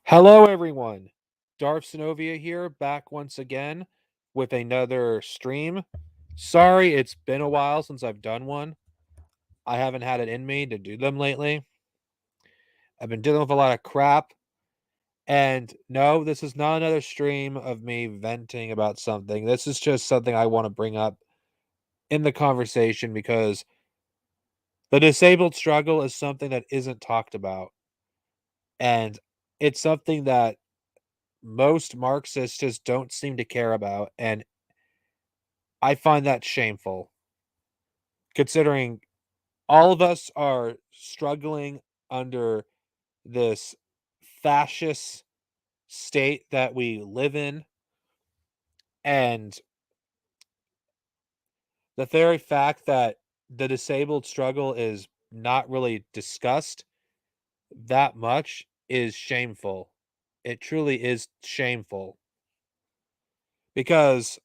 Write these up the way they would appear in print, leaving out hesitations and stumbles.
Hello, everyone. Darth Sinovia here, back once again with another stream. Sorry, it's been a while since I've done one. I haven't had it in me to do them lately. I've been dealing with a lot of crap. And no, this is not another stream of me venting about something. This is just something I want to bring up in the conversation because the disabled struggle is something that isn't talked about. And it's something that most Marxists just don't seem to care about. And I find that shameful, considering all of us are struggling under this fascist state that we live in. And the very fact that the disabled struggle is not really discussed that much is shameful. It truly is shameful. Because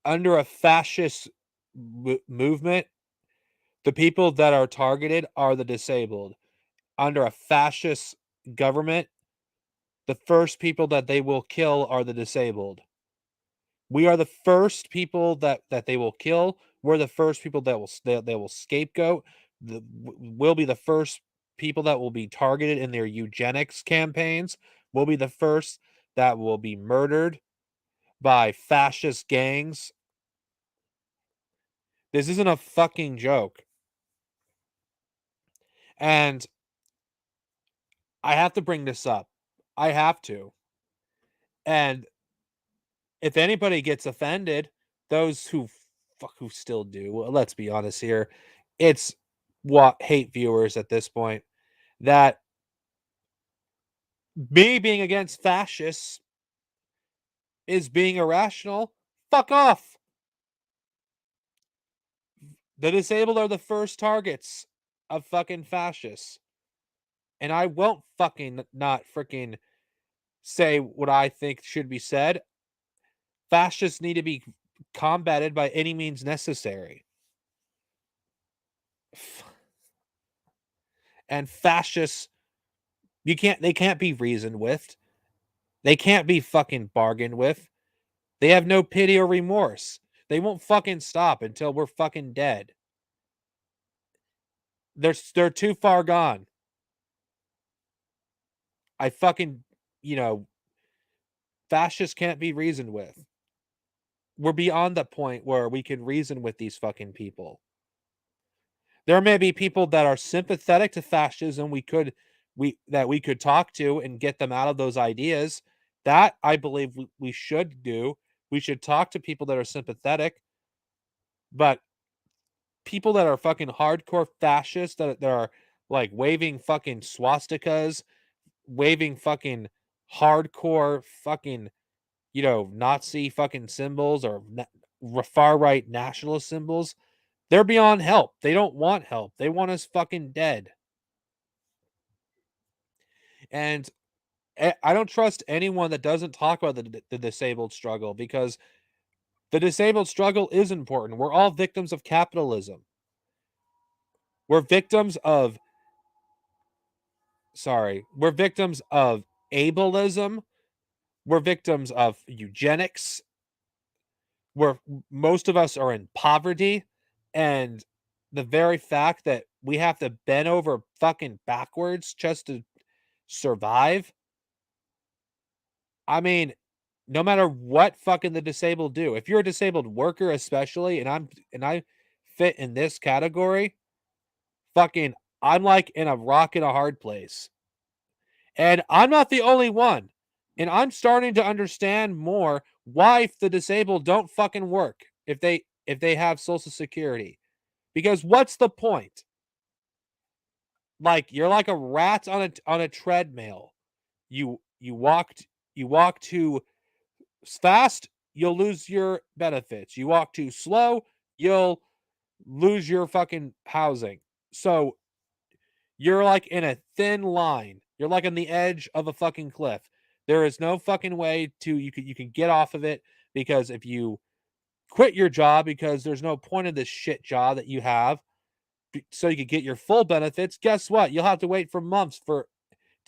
under a fascist movement, the people that are targeted are the disabled. Under a fascist government, the first people that they will kill are the disabled. We are the first people that they will kill. We're the first people that they will scapegoat. We'll be the first people that will be targeted in their eugenics campaigns. We'll be the first that will be murdered by fascist gangs. This isn't a fucking joke. And I have to bring this up. I have to. And if anybody gets offended, those who still do, well, let's be honest here, it's what hate viewers at this point, that me being against fascists is being irrational. Fuck off. The disabled are the first targets of fucking fascists. And I won't fucking not freaking say what I think should be said. Fascists need to be combated by any means necessary. And fascists, they can't be reasoned with. They can't be fucking bargained with. They have no pity or remorse. They won't fucking stop until we're fucking dead. They're too far gone. I fucking, fascists can't be reasoned with. We're beyond the point where we can reason with these fucking people. There may be people that are sympathetic to fascism we could talk to and get them out of those ideas. That I believe we should do. We should talk to people that are sympathetic, but people that are fucking hardcore fascists that are like waving fucking swastikas, waving fucking hardcore fucking, Nazi fucking symbols or far right nationalist symbols, they're beyond help. They don't want help. They want us fucking dead. And I don't trust anyone that doesn't talk about the disabled struggle, because the disabled struggle is important. We're all victims of capitalism. We're victims of we're victims of ableism. We're victims of eugenics. Most of us are in poverty, and the very fact that we have to bend over fucking backwards just to survive. I mean, no matter what fucking the disabled do, if you're a disabled worker especially, and I fit in this category, fucking I'm like in a rock and a hard place. And I'm not the only one. And I'm starting to understand more why the disabled don't fucking work if they have social security. Because what's the point? Like, you're like a rat on a treadmill. You walk too fast, you'll lose your benefits. You walk too slow, you'll lose your fucking housing. So you're like in a thin line. You're like on the edge of a fucking cliff. There is no fucking way you can get off of it, because if you quit your job because there's no point in this shit job that you have so you can get your full benefits, guess what? You'll have to wait for months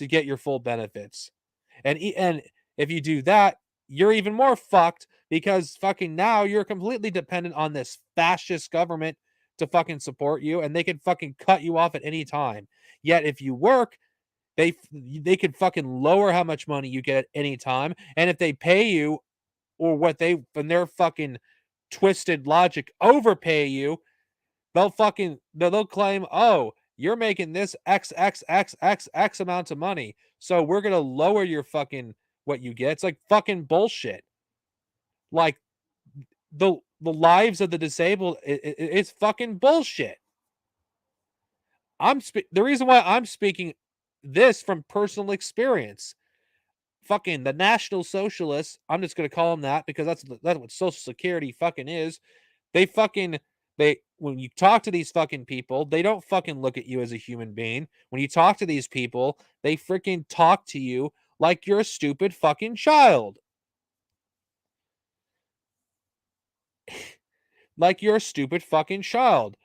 to get your full benefits. And if you do that, you're even more fucked because fucking now you're completely dependent on this fascist government to fucking support you, and they can fucking cut you off at any time. Yet if you work, they could fucking lower how much money you get at any time, and if they pay you or what they from their fucking twisted logic overpay you, they'll claim, oh, you're making this x amounts of money, so we're gonna lower your fucking what you get. It's like fucking bullshit. Like the lives of the disabled, it's fucking bullshit. The reason why I'm speaking this from personal experience. Fucking the National Socialists, I'm just gonna call them that because that's what Social Security fucking is. They fucking they when you talk to these fucking people, they don't fucking look at you as a human being. When you talk to these people, they freaking talk to you like you're a stupid fucking child. Like you're a stupid fucking child.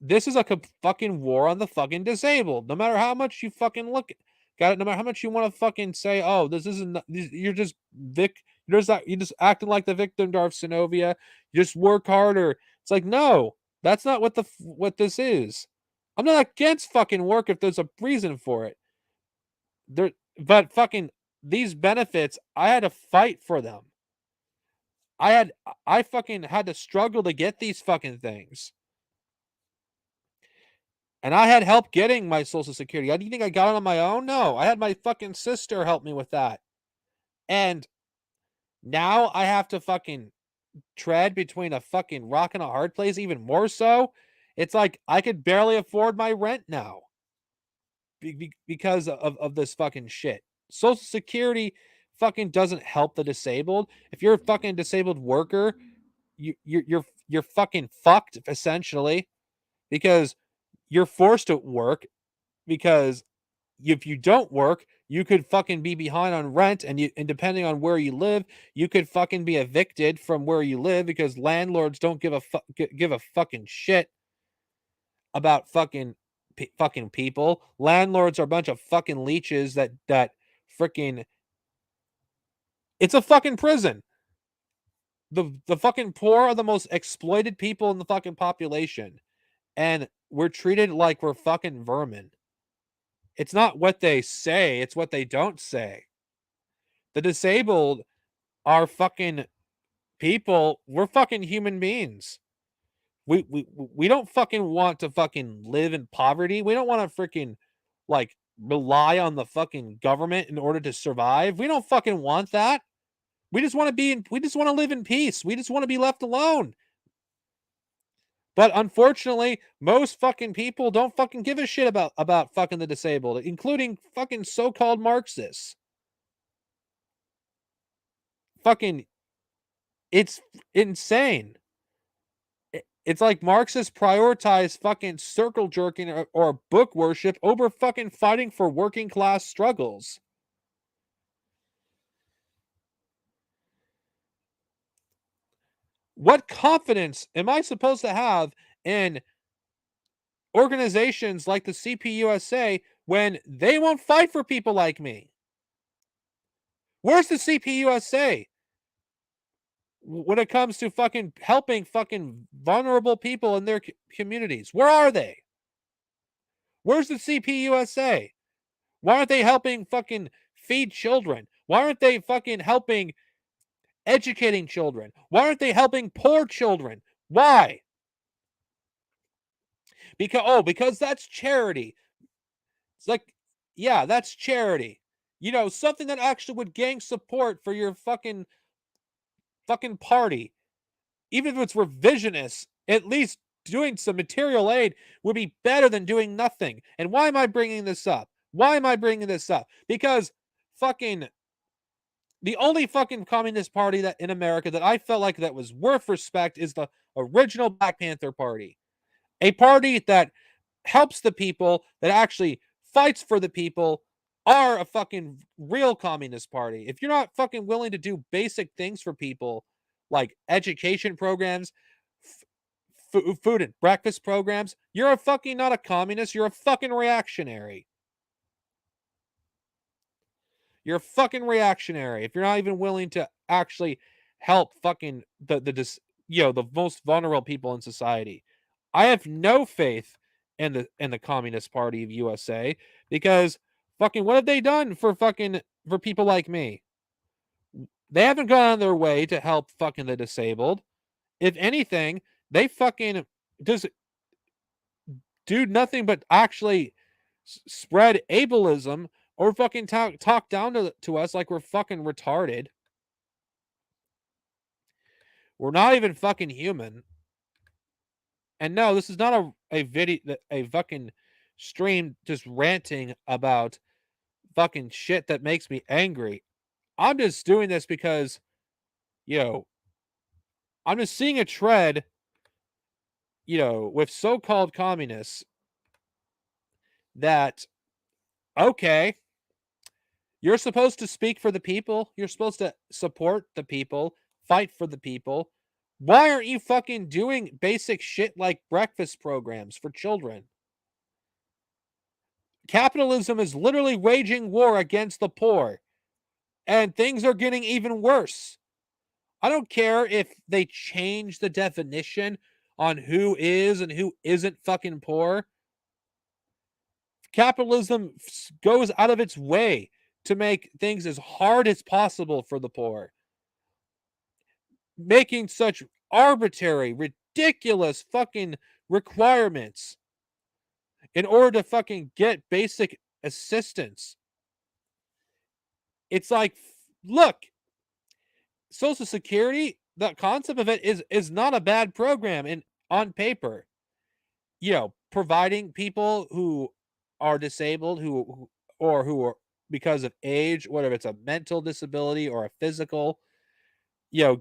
This is a fucking war on the fucking disabled. No matter how much you fucking look got it, no matter how much you want to fucking say, oh, this isn't, you're just you're just acting like the victim, Darth Sinovia. You just work harder. It's like, no, that's not what this is. I'm not against fucking work if there's a reason for it. But fucking these benefits, I had to fight for them. I fucking had to struggle to get these fucking things. And I had help getting my Social Security. Do you think I got it on my own? No, I had my fucking sister help me with that. And now I have to fucking tread between a fucking rock and a hard place, even more so. It's like I could barely afford my rent now because of this fucking shit. Social Security fucking doesn't help the disabled. If you're a fucking disabled worker, you're fucking fucked essentially because you're forced to work because if you don't work, you could fucking be behind on rent and depending on where you live, you could fucking be evicted from where you live because landlords don't give a fucking shit about fucking people. Landlords are a bunch of fucking leeches that freaking it's a fucking prison. The fucking poor are the most exploited people in the fucking population, and we're treated like we're fucking vermin. It's not what they say, it's what they don't say. The disabled are fucking people. We're fucking human beings. We don't fucking want to fucking live in poverty. We don't want to freaking like rely on the fucking government in order to survive. We don't fucking want that. We just want to live in peace. We just want to be left alone. But unfortunately, most fucking people don't fucking give a shit about fucking the disabled, including fucking so-called Marxists. Fucking it's insane. It's like Marxists prioritize fucking circle jerking or book worship over fucking fighting for working class struggles. What confidence am I supposed to have in organizations like the CPUSA when they won't fight for people like me? Where's the CPUSA when it comes to fucking helping fucking vulnerable people in their communities? Where are they? Where's the CPUSA? Why aren't they helping fucking feed children? Why aren't they fucking helping educating children? Why aren't they helping poor children? Why? Because that's charity. It's like, yeah, that's charity. You know, something that actually would gain support for your fucking party. Even if it's revisionist, at least doing some material aid would be better than doing nothing. And why am I bringing this up? Why am I bringing this up? Because fucking the only fucking communist party that in America that I felt like that was worth respect is the original Black Panther Party. A party that helps the people, that actually fights for the people, are a fucking real communist party. If you're not fucking willing to do basic things for people, like education programs, food and breakfast programs, you're a fucking not a communist, you're a fucking reactionary. You're fucking reactionary. If you're not even willing to actually help fucking the most vulnerable people in society. I have no faith in the Communist Party of USA because fucking what have they done for people like me? They haven't gone on their way to help fucking the disabled. If anything, they fucking just do nothing but actually spread ableism or fucking talk down to us like we're fucking retarded. We're not even fucking human. And no, this is not a video, a fucking stream just ranting about fucking shit that makes me angry. I'm just doing this because, you know, I'm just seeing a trend, with so called communists that, okay, you're supposed to speak for the people. You're supposed to support the people, fight for the people. Why aren't you fucking doing basic shit like breakfast programs for children? Capitalism is literally waging war against the poor, and things are getting even worse. I don't care if they change the definition on who is and who isn't fucking poor. Capitalism goes out of its way to make things as hard as possible for the poor, making such arbitrary, ridiculous fucking requirements in order to fucking get basic assistance. It's like, look, Social Security, the concept of it is not a bad program in on paper. Providing people who are disabled, who are because of age, whether it's a mental disability or a physical,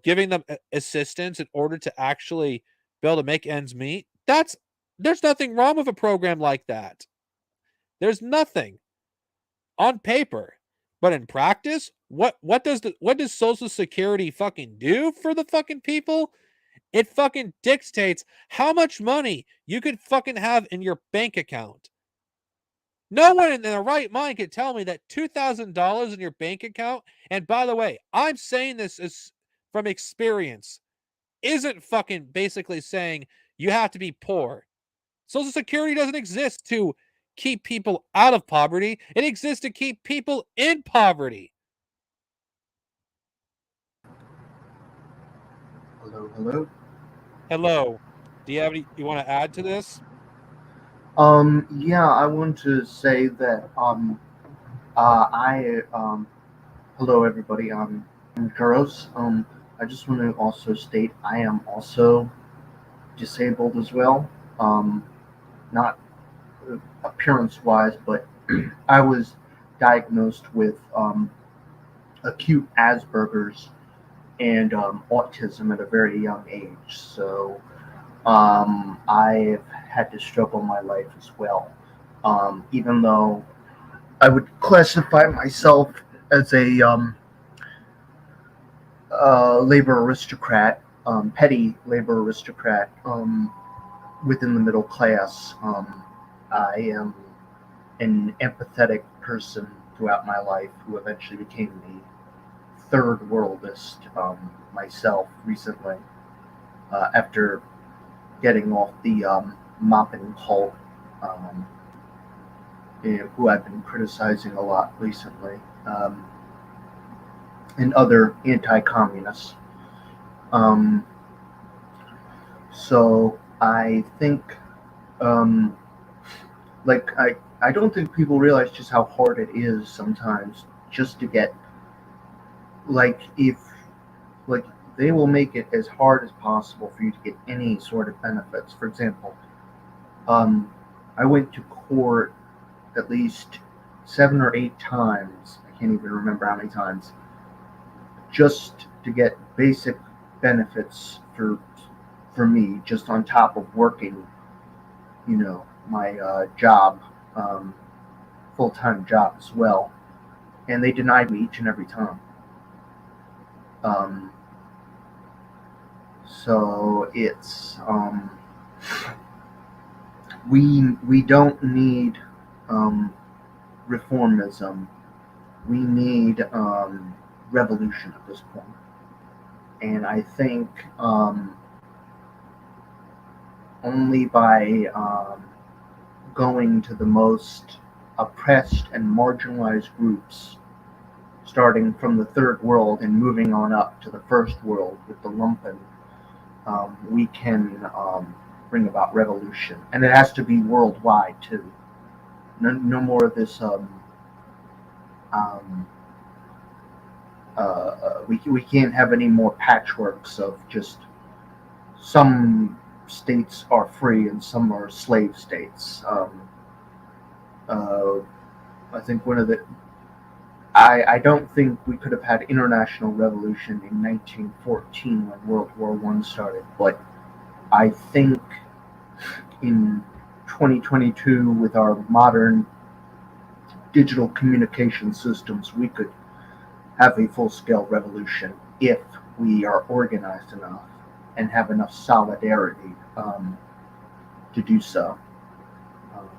giving them assistance in order to actually be able to make ends meet. There's nothing wrong with a program like that. There's nothing on paper. But in practice, what does Social Security fucking do for the fucking people? It fucking dictates how much money you could fucking have in your bank account. No one in their right mind can tell me that $2,000 in your bank account, and by the way, I'm saying this is from experience, isn't fucking basically saying you have to be poor. Social Security doesn't exist to keep people out of poverty. It exists to keep people in poverty. Hello, hello. Hello. Do you have any you want to add to this? Yeah, I want to say that hello everybody. I'm Kuros. I just want to also state I am also disabled as well. Um, not appearance-wise, but I was diagnosed with acute Asperger's and autism at a very young age. So I've had to struggle my life as well. Even though I would classify myself as a labor aristocrat, petty labor aristocrat within the middle class. I am an empathetic person throughout my life who eventually became the third worldist myself recently after getting off the mopping cult, um, who I've been criticizing a lot recently, and other anti-communists. Um, so I think, um, I don't think people realize just how hard it is sometimes just to get, if, like, they will make it as hard as possible for you to get any sort of benefits. For example, um, I went to court at least 7 or 8 times. I can't even remember how many times, just to get basic benefits for me, just on top of working, my job, um, full time job as well, and they denied me each and every time. Um, so it's we don't need um, reformism We need revolution at this point, and I think only by going to the most oppressed and marginalized groups, starting from the third world and moving on up to the first world with the lumpen, we can bring about revolution. And it has to be worldwide too. No more of this. Um, we can't have any more patchworks of just some states are free and some are slave states. Uh, I think one of the I don't think we could have had international revolution in 1914 when World War One started, but I think in 2022 with our modern digital communication systems, we could have a full scale revolution if we are organized enough and have enough solidarity to do so. Um,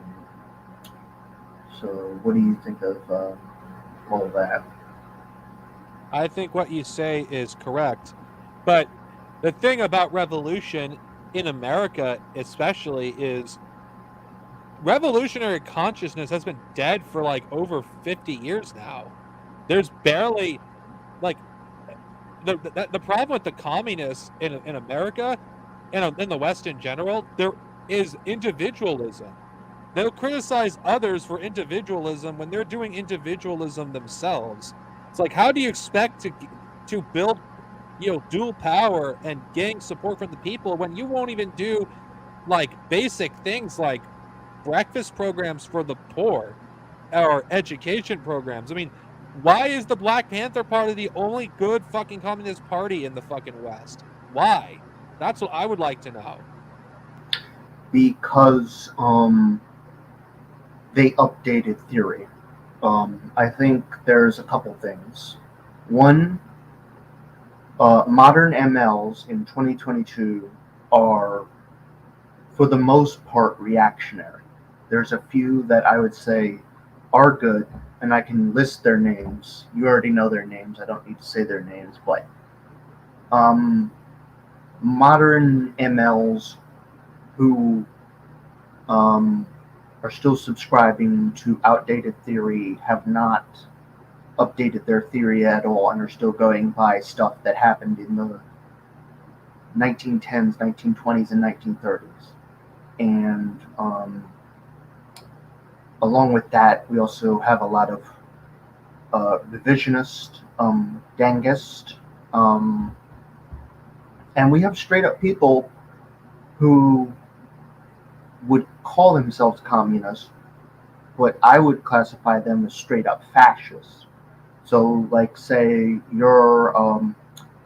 so, what do you think of all of that? I think what you say is correct. But the thing about revolution in America, especially, is revolutionary consciousness has been dead for like over 50 years now. There's barely like the problem with the communists in America and in the West in general, there is individualism. They'll criticize others for individualism when they're doing individualism themselves. It's like, how do you expect to build, dual power and getting support from the people when you won't even do like basic things like breakfast programs for the poor or education programs? I mean, why is the Black Panther Party the only good fucking communist party in the fucking West? Why? That's what I would like to know. Because they updated theory. I think there's a couple things. One, modern MLs in 2022 are, for the most part, reactionary. There's a few that I would say are good, and I can list their names. You already know their names. I don't need to say their names, but um, modern MLs who um, are still subscribing to outdated theory have not updated their theory at all and are still going by stuff that happened in the 1910s, 1920s, and 1930s. And along with that, we also have a lot of revisionist, gangist, um, and we have straight up people who would call themselves communists, but I would classify them as straight up fascists. So, like, say you're,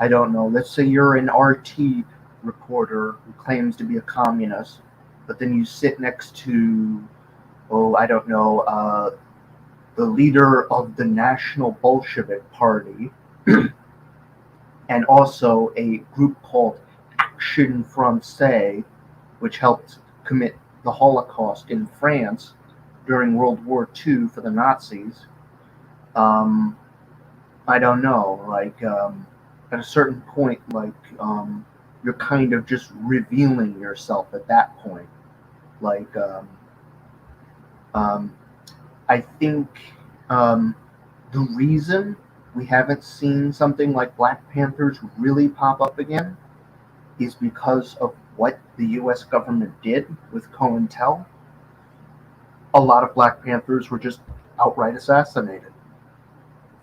I don't know, let's say you're an RT reporter who claims to be a communist, but then you sit next to, oh, I don't know, the leader of the National Bolshevik Party, and also a group called Action Francais, which helped commit the Holocaust in France during World War II for the Nazis. Um, I don't know, like at a certain point, like you're kind of just revealing yourself at that point. Like um, I think um, the reason we haven't seen something like Black Panthers really pop up again is because of what the U.S. government did with COINTEL. A lot of Black Panthers were just outright assassinated,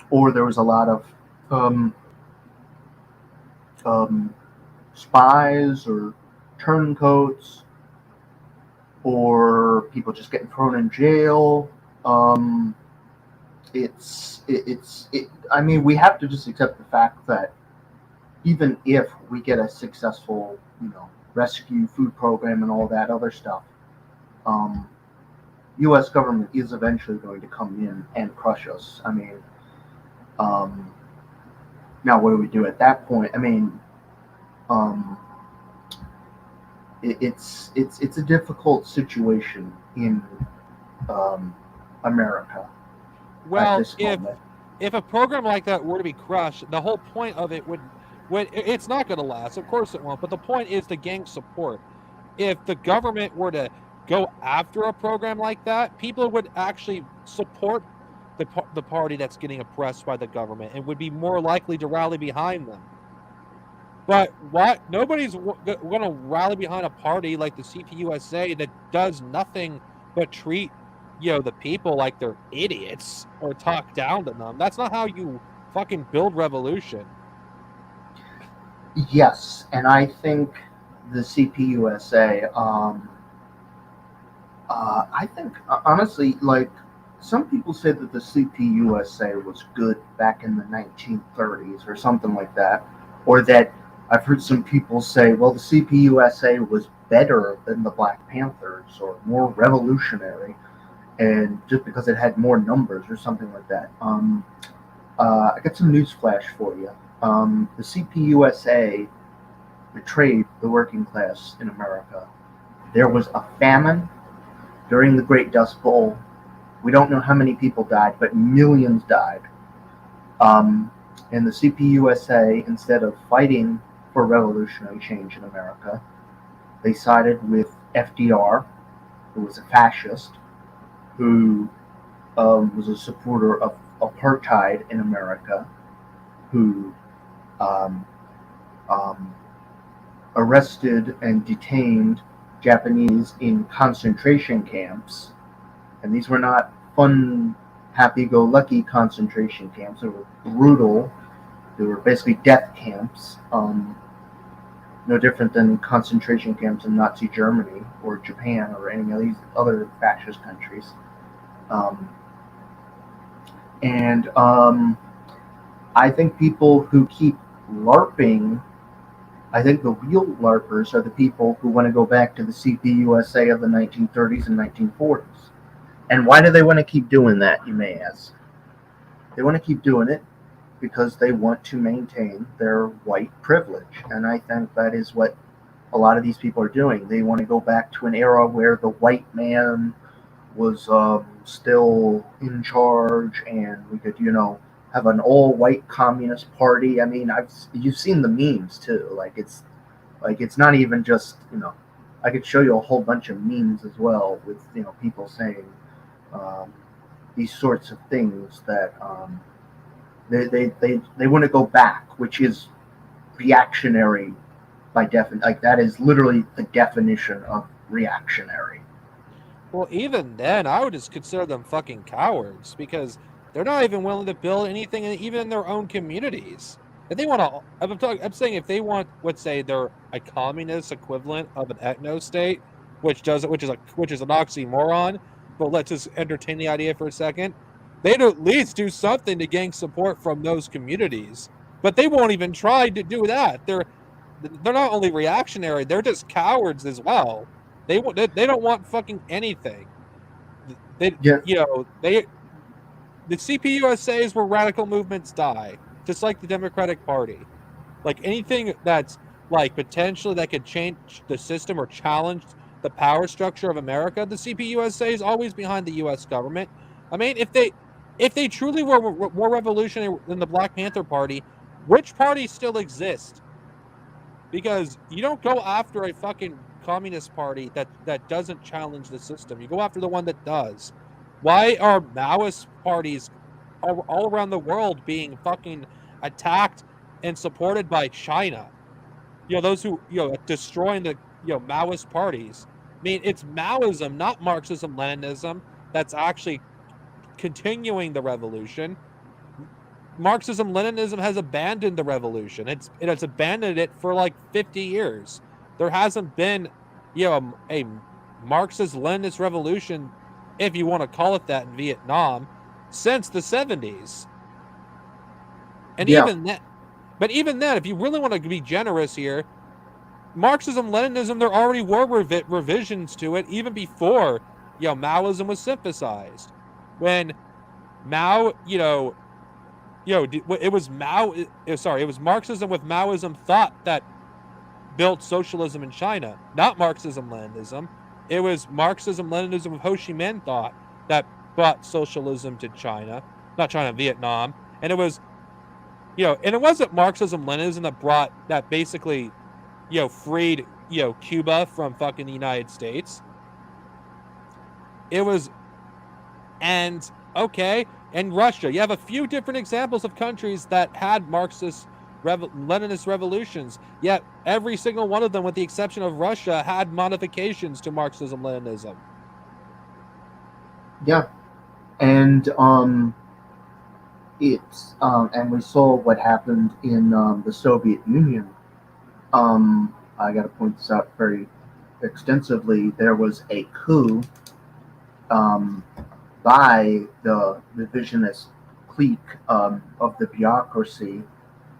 or there was a lot of um, um, spies or turncoats or people just getting thrown in jail. Um, I mean, we have to just accept the fact that even if we get a successful, rescue food program and all that other stuff, um, U.S. government is eventually going to come in and crush us. I mean, um, now what do we do at that point? I mean, um, it's a difficult situation in um, America at Well, this if moment. if a program like that were to be crushed, the whole point of it would it's not going to last. Of course it won't. But the point is to gain support. If the government were to go after a program like that, people would actually support the party that's getting oppressed by the government and would be more likely to rally behind them. But what nobody's going to rally behind a party like the CPUSA that does nothing but treat the people like they're idiots or talk down to them. That's not how you fucking build revolution. Yes, and I think the CPUSA. I think honestly, like some people say that the CPUSA was good back in the 1930s or something like that, or that I've heard some people say, well, the CPUSA was better than the Black Panthers or more revolutionary, and just because it had more numbers or something like that. I got some news flash for you. The CPUSA betrayed the working class in America. There was a famine during the Great Dust Bowl. We don't know how many people died, but millions died. Um, and the CPUSA, instead of fighting for revolutionary change in America, they sided with FDR, who was a fascist, who was a supporter of apartheid in America, who um, um, arrested and detained Japanese in concentration camps. And these were not fun, happy go lucky concentration camps. They were brutal. They were basically death camps, no different than concentration camps in Nazi Germany or Japan or any of these other fascist countries. Um, and I think people who keep LARPing, I think the real LARPers are the people who want to go back to the CPUSA of the 1930s and 1940s. And why do they want to keep doing that, you may ask? They want to keep doing it because they want to maintain their white privilege. And I think that is what a lot of these people are doing. They want to go back to an era where the white man was still in charge and we could, have an all white communist party. I mean, you've seen the memes too. It's not even just, I could show you a whole bunch of memes as well with, people saying um, these sorts of things that they want to go back, which is reactionary by definition. Like that is literally the definition of reactionary. Well, even then, I would just consider them fucking cowards because they're not even willing to build anything, even in their own communities. If they want to, I'm saying if they want, let's say, they're a communist equivalent of an ethno state, which is an oxymoron. But let's just entertain the idea for a second. They'd at least do something to gain support from those communities, but they won't even try to do that. They're not only reactionary; they're just cowards as well. They don't want fucking anything. They Yeah, you know they the CPUSA is where radical movements die, just like the Democratic Party. Like anything that's like potentially that could change the system or challenge the power structure of America, the CPUSA is always behind the U.S. government. I mean, if they truly were more revolutionary than the Black Panther Party, which parties still exist? Because you don't go after a fucking communist party that doesn't challenge the system. You go after the one that does. Why are Maoist parties all around the world being fucking attacked and supported by China? Those who destroying the Maoist parties. I mean, it's Maoism, not Marxism, Leninism, that's actually continuing the revolution. Marxism Leninism has abandoned the revolution. It's abandoned it for like 50 years. There hasn't been a Marxist Leninist revolution, if you want to call it that, in Vietnam since the 70s. And yeah, even then, if you really want to be generous here, Marxism Leninism, there already were revisions to it even before Maoism was synthesized. When Mao, it was it was Marxism with Maoism thought that built socialism in China, not Marxism Leninism. It was Marxism Leninism with Ho Chi Minh thought that brought socialism to China, not China, Vietnam. And it was, and it wasn't Marxism Leninism that basically, freed, Cuba from fucking the United States. It was, and okay, and Russia. You have a few different examples of countries that had Marxist Leninist revolutions, yet every single one of them, with the exception of Russia, had modifications to Marxism Leninism. Yeah, and it's and we saw what happened in the Soviet Union. I got to point this out very extensively. There was a coup um, by the revisionist clique of the bureaucracy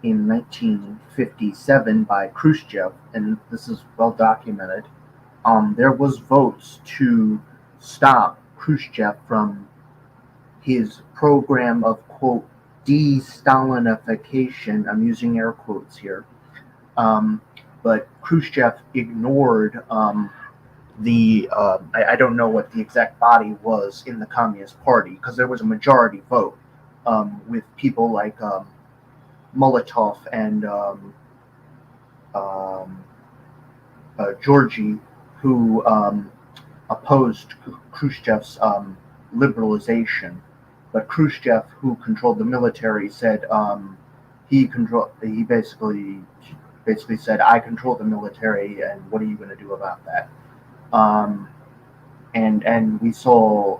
in 1957 by Khrushchev, and this is well documented. There was votes to stop Khrushchev from his program of quote de-Stalinification. I'm using air quotes here, um, but Khrushchev ignored I don't know what the exact body was in the Communist Party because there was a majority vote with people like Molotov and um, Georgy, who opposed Khrushchev's liberalization. But Khrushchev, who controlled the military, said he basically said, "I control the military, and what are you going to do about that?" Um, and we saw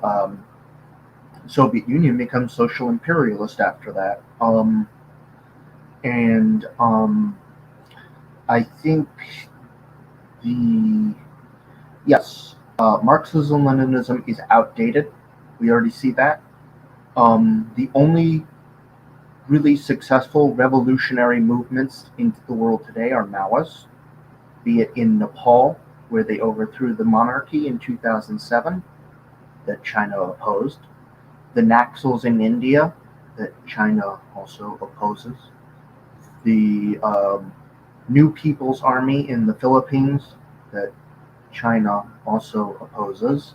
Soviet Union become social imperialist after that. And I think the yes, Marxism-Leninism is outdated. We already see that. The only really successful revolutionary movements into the world today are Maoists, be it in Nepal, where they overthrew the monarchy in 2007, that China opposed, the Naxals in India, that China also opposes, the New People's Army in the Philippines, that China also opposes,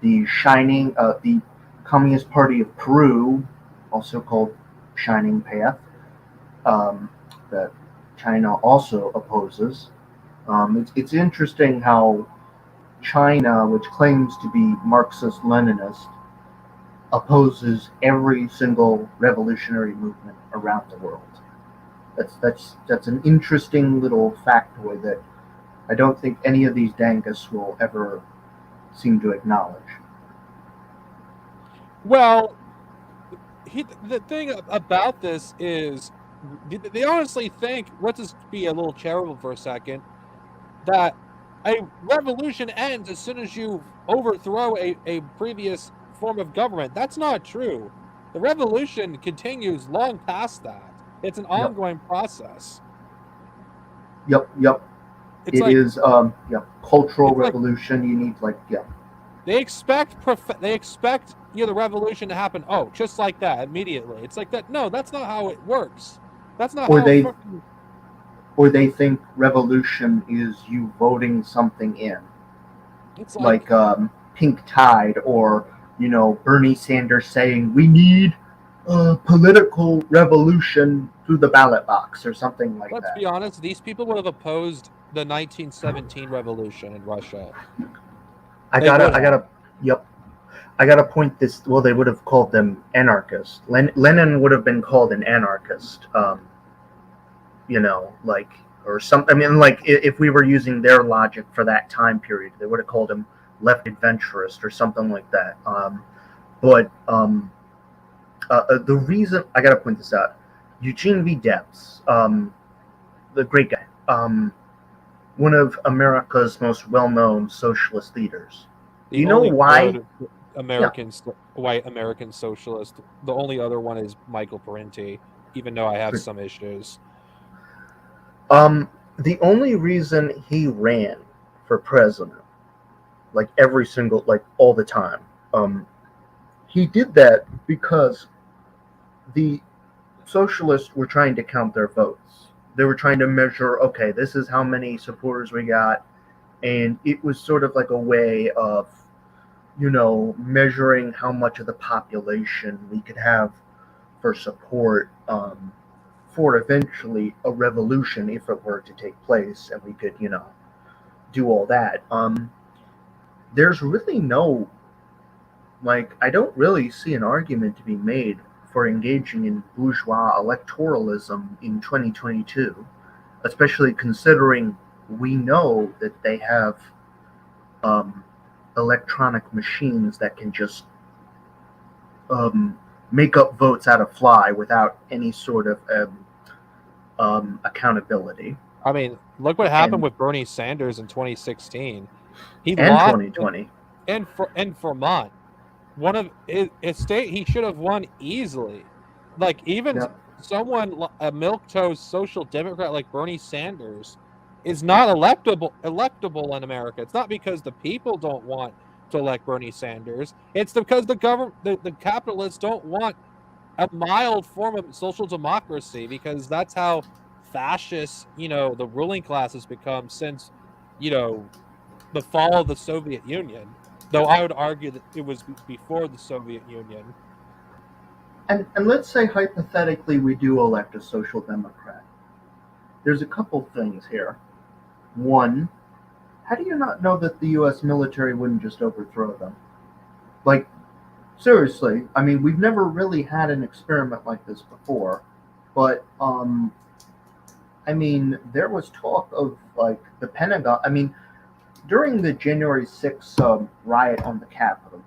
the Communist Party of Peru, also called Shining Path, um, that China also opposes. It's interesting how China, which claims to be Marxist-Leninist, opposes every single revolutionary movement around the world. That's an interesting little factoid that I don't think any of these dangus will ever seem to acknowledge. Well, the thing about this is they honestly think, let's just be a little charitable for a second, that a revolution ends as soon as you overthrow a previous form of government. That's not true. The revolution continues long past that. It's an Yep, ongoing process. yep. It's It like is cultural it's like revolution. You need they expect the revolution to happen. Oh, just like that immediately. It's like that. No, that's not how it works. That's not or how they fucking. or they think revolution is you voting something in, It's like like pink tide, or Bernie Sanders saying we need a political revolution through the ballot box or something like let's that. be honest. These people would have opposed the 1917 revolution in Russia. I They gotta would I have. gotta yep. I gotta point this. Well, they would have called them anarchists. Lenin would have been called an anarchist. Like, or some. I mean, like if we were using their logic for that time period, they would have called him left adventurist or something like that. But the reason I got to point this out, Eugene V. Debs, the great guy, one of America's most well-known socialist leaders. Do The you know only why? good Yeah. white American socialist. The only other one is Michael Parenti, even though I have some issues. Um, the only reason he ran for president, like all the time, um, he did that because the socialists were trying to count their votes. They were trying to measure, okay, this is how many supporters we got, and it was sort of like a way of, measuring how much of the population we could have offer support for eventually a revolution if it were to take place, and we could, do all that. There's really no, like, I don't really see an argument to be made for engaging in bourgeois electoralism in 2022, especially considering we know that they have um, electronic machines that can just um, make up votes out of fly without any sort of accountability. I mean, look what happened And with Bernie Sanders in 2016. He and lost 2020. in Vermont. One of his state he should have won easily. Like even Yep. someone a milquetoast social democrat like Bernie Sanders is not electable in America. It's not because the people don't want to elect Bernie Sanders. It's because the government the capitalists don't want a mild form of social democracy, because that's how fascist, the ruling class has become since, you know, the fall of the Soviet Union. Though I would argue that it was before the Soviet Union. And let's say hypothetically we do elect a social democrat. There's a couple things here. One, how do you not know that the U.S. military wouldn't just overthrow them? Like, seriously, I mean, we've never really had an experiment like this before, but I mean, there was talk of like the Pentagon. I mean, during the January 6th riot on the Capitol,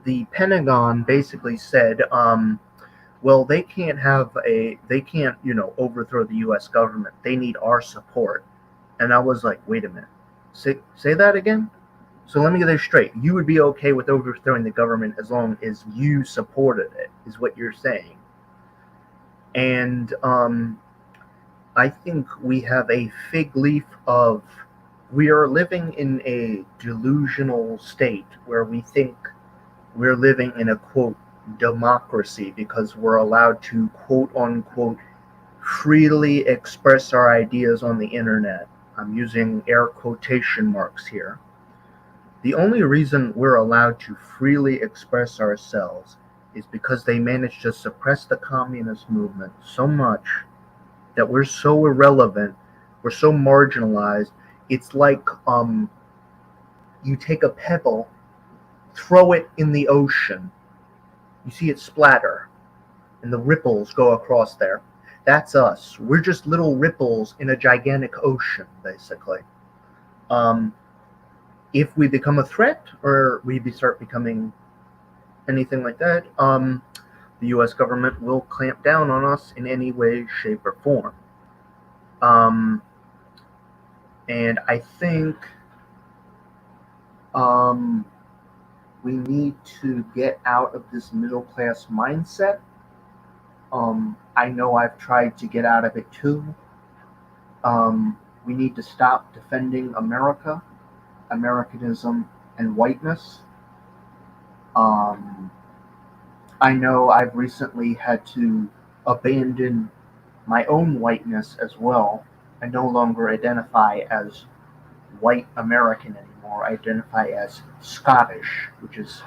the Pentagon basically said, well, they can't, overthrow the U.S. government. They need our support. And I was like, wait a minute, say that again. So let me get this straight. You would be okay with overthrowing the government as long as you supported it, is what you're saying. And I think we have a fig leaf of, we are living in a delusional state where we think we're living in a quote democracy because we're allowed to quote unquote freely express our ideas on the internet. I'm using air quotation marks here. The only reason we're allowed to freely express ourselves is because they managed to suppress the communist movement so much that we're so irrelevant, we're so marginalized. It's like you take a pebble, throw it in the ocean, you see it splatter, and the ripples go across there. That's us. We're just little ripples in a gigantic ocean, basically. Um, if we become a threat, or we start becoming anything like that, the U.S. government will clamp down on us in any way, shape, or form. Um, and I think um, we need to get out of this middle class mindset. I know I've tried to get out of it too. We need to stop defending America, Americanism, and whiteness. Um, I know I've recently had to abandon my own whiteness as well. I no longer identify as white American anymore. I identify as Scottish, which is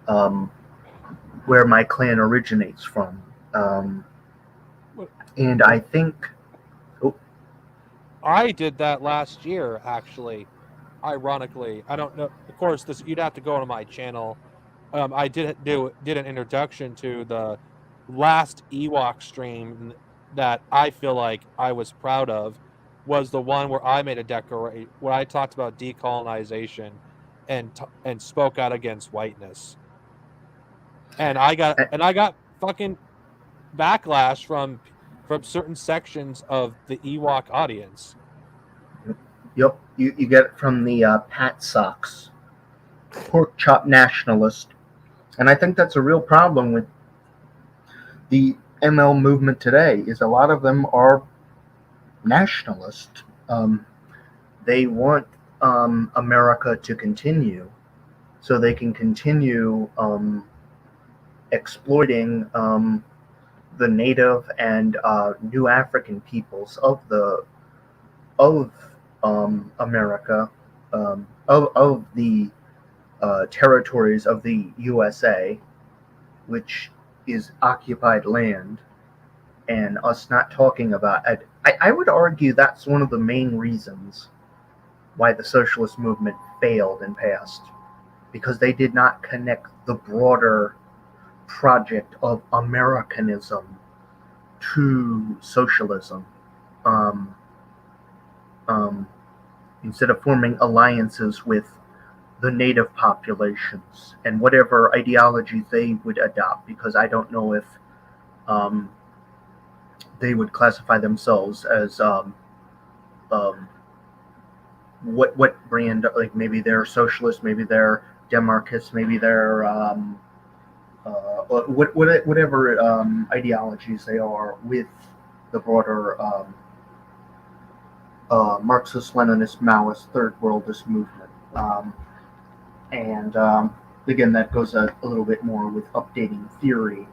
um, where my clan originates from. Um, and I think, oh, I did that last year, actually. Ironically, I don't know. Of course, this you'd have to go to my channel. I did an introduction to the last Ewok stream that I feel like I was proud of, was the one where I made a declaration where I talked about decolonization and spoke out against whiteness. And I got fucking backlash from certain sections of the Ewok audience. yep, you get it from the Pat Socks, pork chop nationalist. And I think that's a real problem with the ML movement today, is a lot of them are nationalist. They want America to continue so they can continue exploiting the native and new African peoples of America, of the territories of the USA, which is occupied land, and us not talking about it. I would argue that's one of the main reasons why the socialist movement failed and passed, because they did not connect the broader project of Americanism to socialism. Um, um, Instead of forming alliances with the native populations and whatever ideology they would adopt, because I don't know if um, they would classify themselves as um, what brand, like maybe they're socialist, maybe they're demarchists, maybe they're whatever ideologies they are with the broader Marxist Leninist Maoist third worldist movement. And again, that goes a little bit more with updating theory.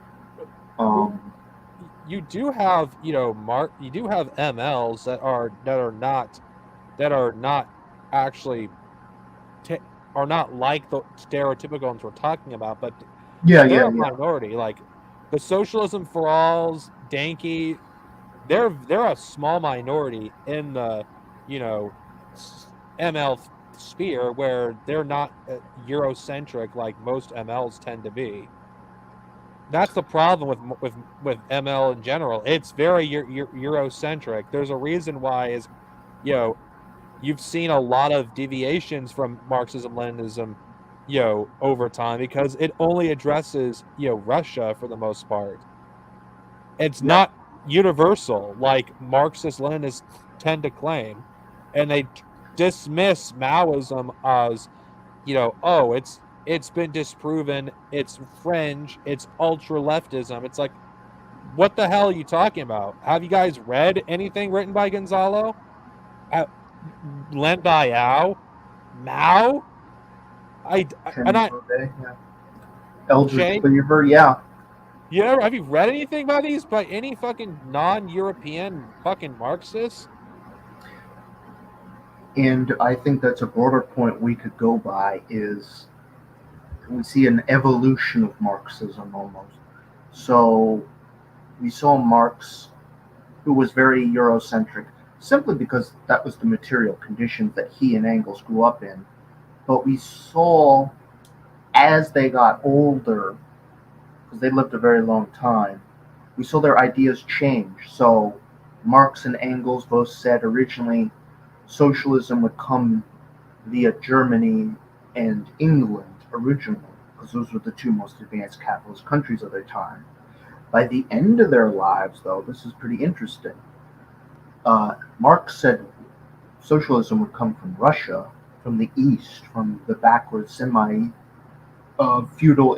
Well, Um, you do have, you do have MLs that are not actually t- are not like the stereotypical ones we're talking about, yeah, but they're yeah, a yeah. minority. Like the socialism for alls, Danke, they're a small minority in the you know ML sphere where they're not Eurocentric like most MLs tend to be. That's the problem with ML in general. It's very Eurocentric. There's a reason why is you know you've seen a lot of deviations from Marxism Leninism over time because it only addresses Russia for the most part. It's Yep. not universal like Marxist Leninists tend to claim, and they dismiss Maoism as oh, it's been disproven, it's fringe, it's ultra leftism. It's like, what the hell are you talking about? Have you guys read anything written by Gonzalo? Uh, Len Biao? Mao? And Chen I Foday, yeah. Eldridge Che. Cleaver, yeah. Have you read anything by these by any fucking non-European fucking Marxists? And I think that's a broader point we could go by is we see an evolution of Marxism almost. So we saw Marx, who was very Eurocentric, simply because that was the material conditions that he and Engels grew up in. But we saw as they got older, because they lived a very long time, we saw their ideas change. So Marx and Engels both said originally socialism would come via Germany and England originally, because those were the two most advanced capitalist countries of their time. By the end of their lives, though, this is pretty interesting. Marx said socialism would come from Russia, from the east, from the backward semi feudal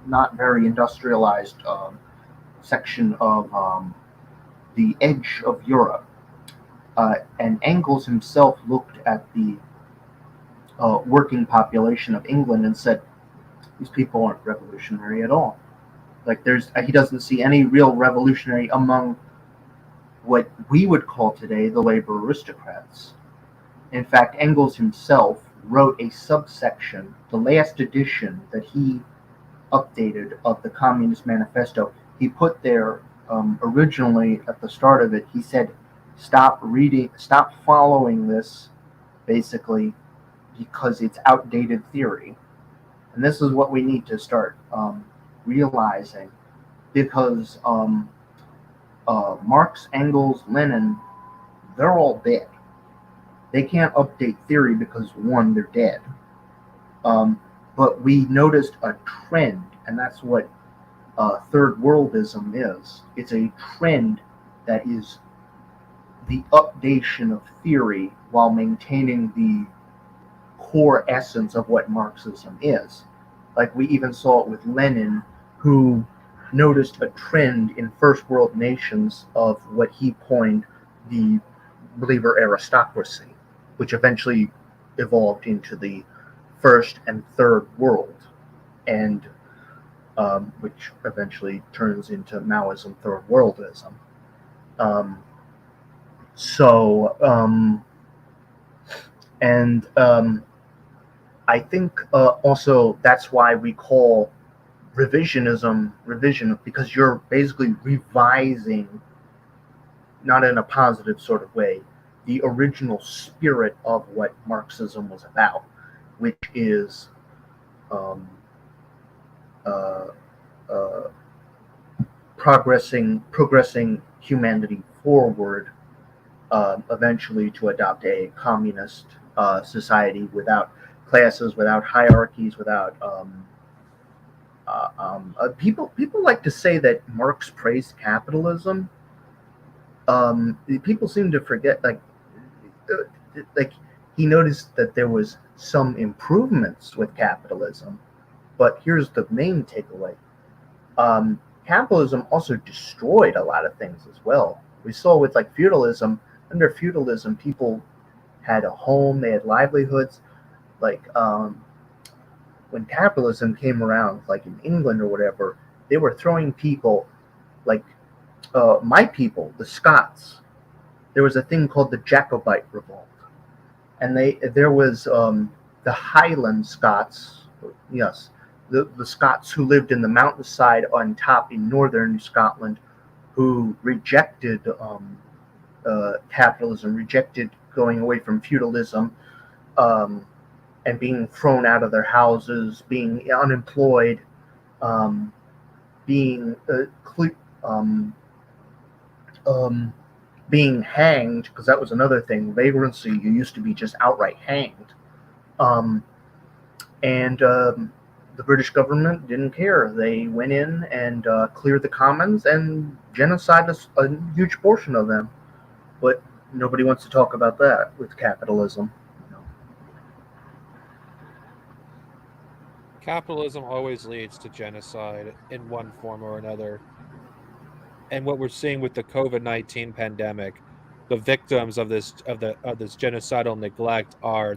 not very industrialized section of the edge of Europe. And Engels himself looked at the working population of England and said, these people aren't revolutionary at all. Like he doesn't see any real revolutionary among what we would call today the labor aristocrats. In fact, Engels himself wrote a subsection, the last edition that he updated of the Communist Manifesto. He put there originally at the start of it, he said, stop reading, stop following this, basically, because it's outdated theory. And this is what we need to start realizing, because Marx, Engels, Lenin, they're all dead. They can't update theory because, one, they're dead. But we noticed a trend, and that's what third worldism is. It's a trend that is the updation of theory while maintaining the core essence of what Marxism is. Like we even saw it with Lenin, who noticed a trend in first world nations of what he coined the believer aristocracy, which eventually evolved into the first and third world, and which eventually turns into Maoism, third worldism. Um, so, and I think also that's why we call revision, because you're basically revising, not in a positive sort of way, the original spirit of what Marxism was about, which is um, uh, uh, progressing humanity forward, eventually to adopt a communist society without classes, without hierarchies, without people like to say that Marx praised capitalism. People seem to forget, like he noticed that there was some improvements with capitalism, but here's the main takeaway: capitalism also destroyed a lot of things as well. We saw with like feudalism. Under feudalism, people had a home, they had livelihoods. Like when capitalism came around, like in England or whatever, they were throwing people like my people, the Scots. There was a thing called the Jacobite Revolt, and there was the Highland Scots. Yes, the Scots who lived in the mountainside on top in northern Scotland, who rejected capitalism, rejected going away from feudalism, um, and being thrown out of their houses, being unemployed, um, being um, um, being hanged, because that was another thing. Vagrancy, you used to be just outright hanged. Um, and the British government didn't care. They went in and cleared the commons and genocided a huge portion of them. But nobody wants to talk about that with capitalism. You know. Capitalism always leads to genocide in one form or another. And what we're seeing with the COVID-19 pandemic, the victims of this genocidal neglect are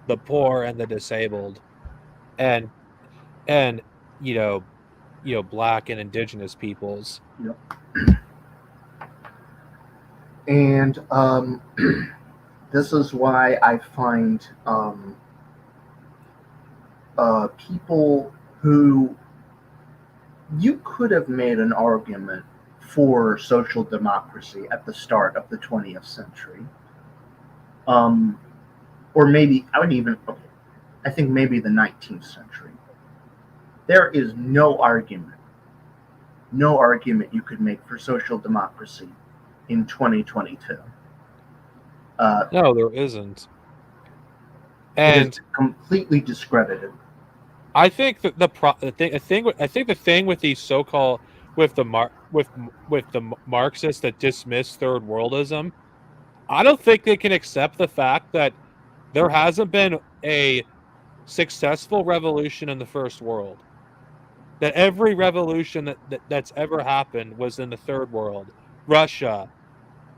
the poor and the disabled, and and you know black and indigenous peoples. You know. And this is why I find people who, you could have made an argument for social democracy at the start of the 20th century. Um, or maybe, I would even, okay, I think maybe the 19th century. There is no argument you could make for social democracy in 2022. Uh, No, there isn't. it is And completely discredited. I think that I think the thing with these so-called with the Marxists that dismiss third worldism, I don't think they can accept the fact that there hasn't been a successful revolution in the first world. That every revolution that's ever happened was in the third world. Russia,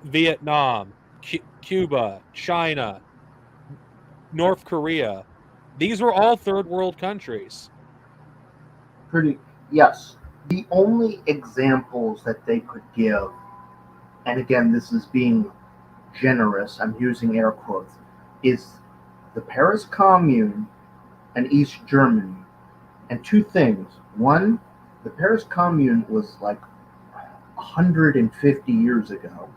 Vietnam, Cuba, China, North Korea. These were all third world countries. Pretty, yes. The only examples that they could give, and again, this is being generous, I'm using air quotes, is the Paris Commune and East Germany. And two things. One, the Paris Commune was like 150 years ago.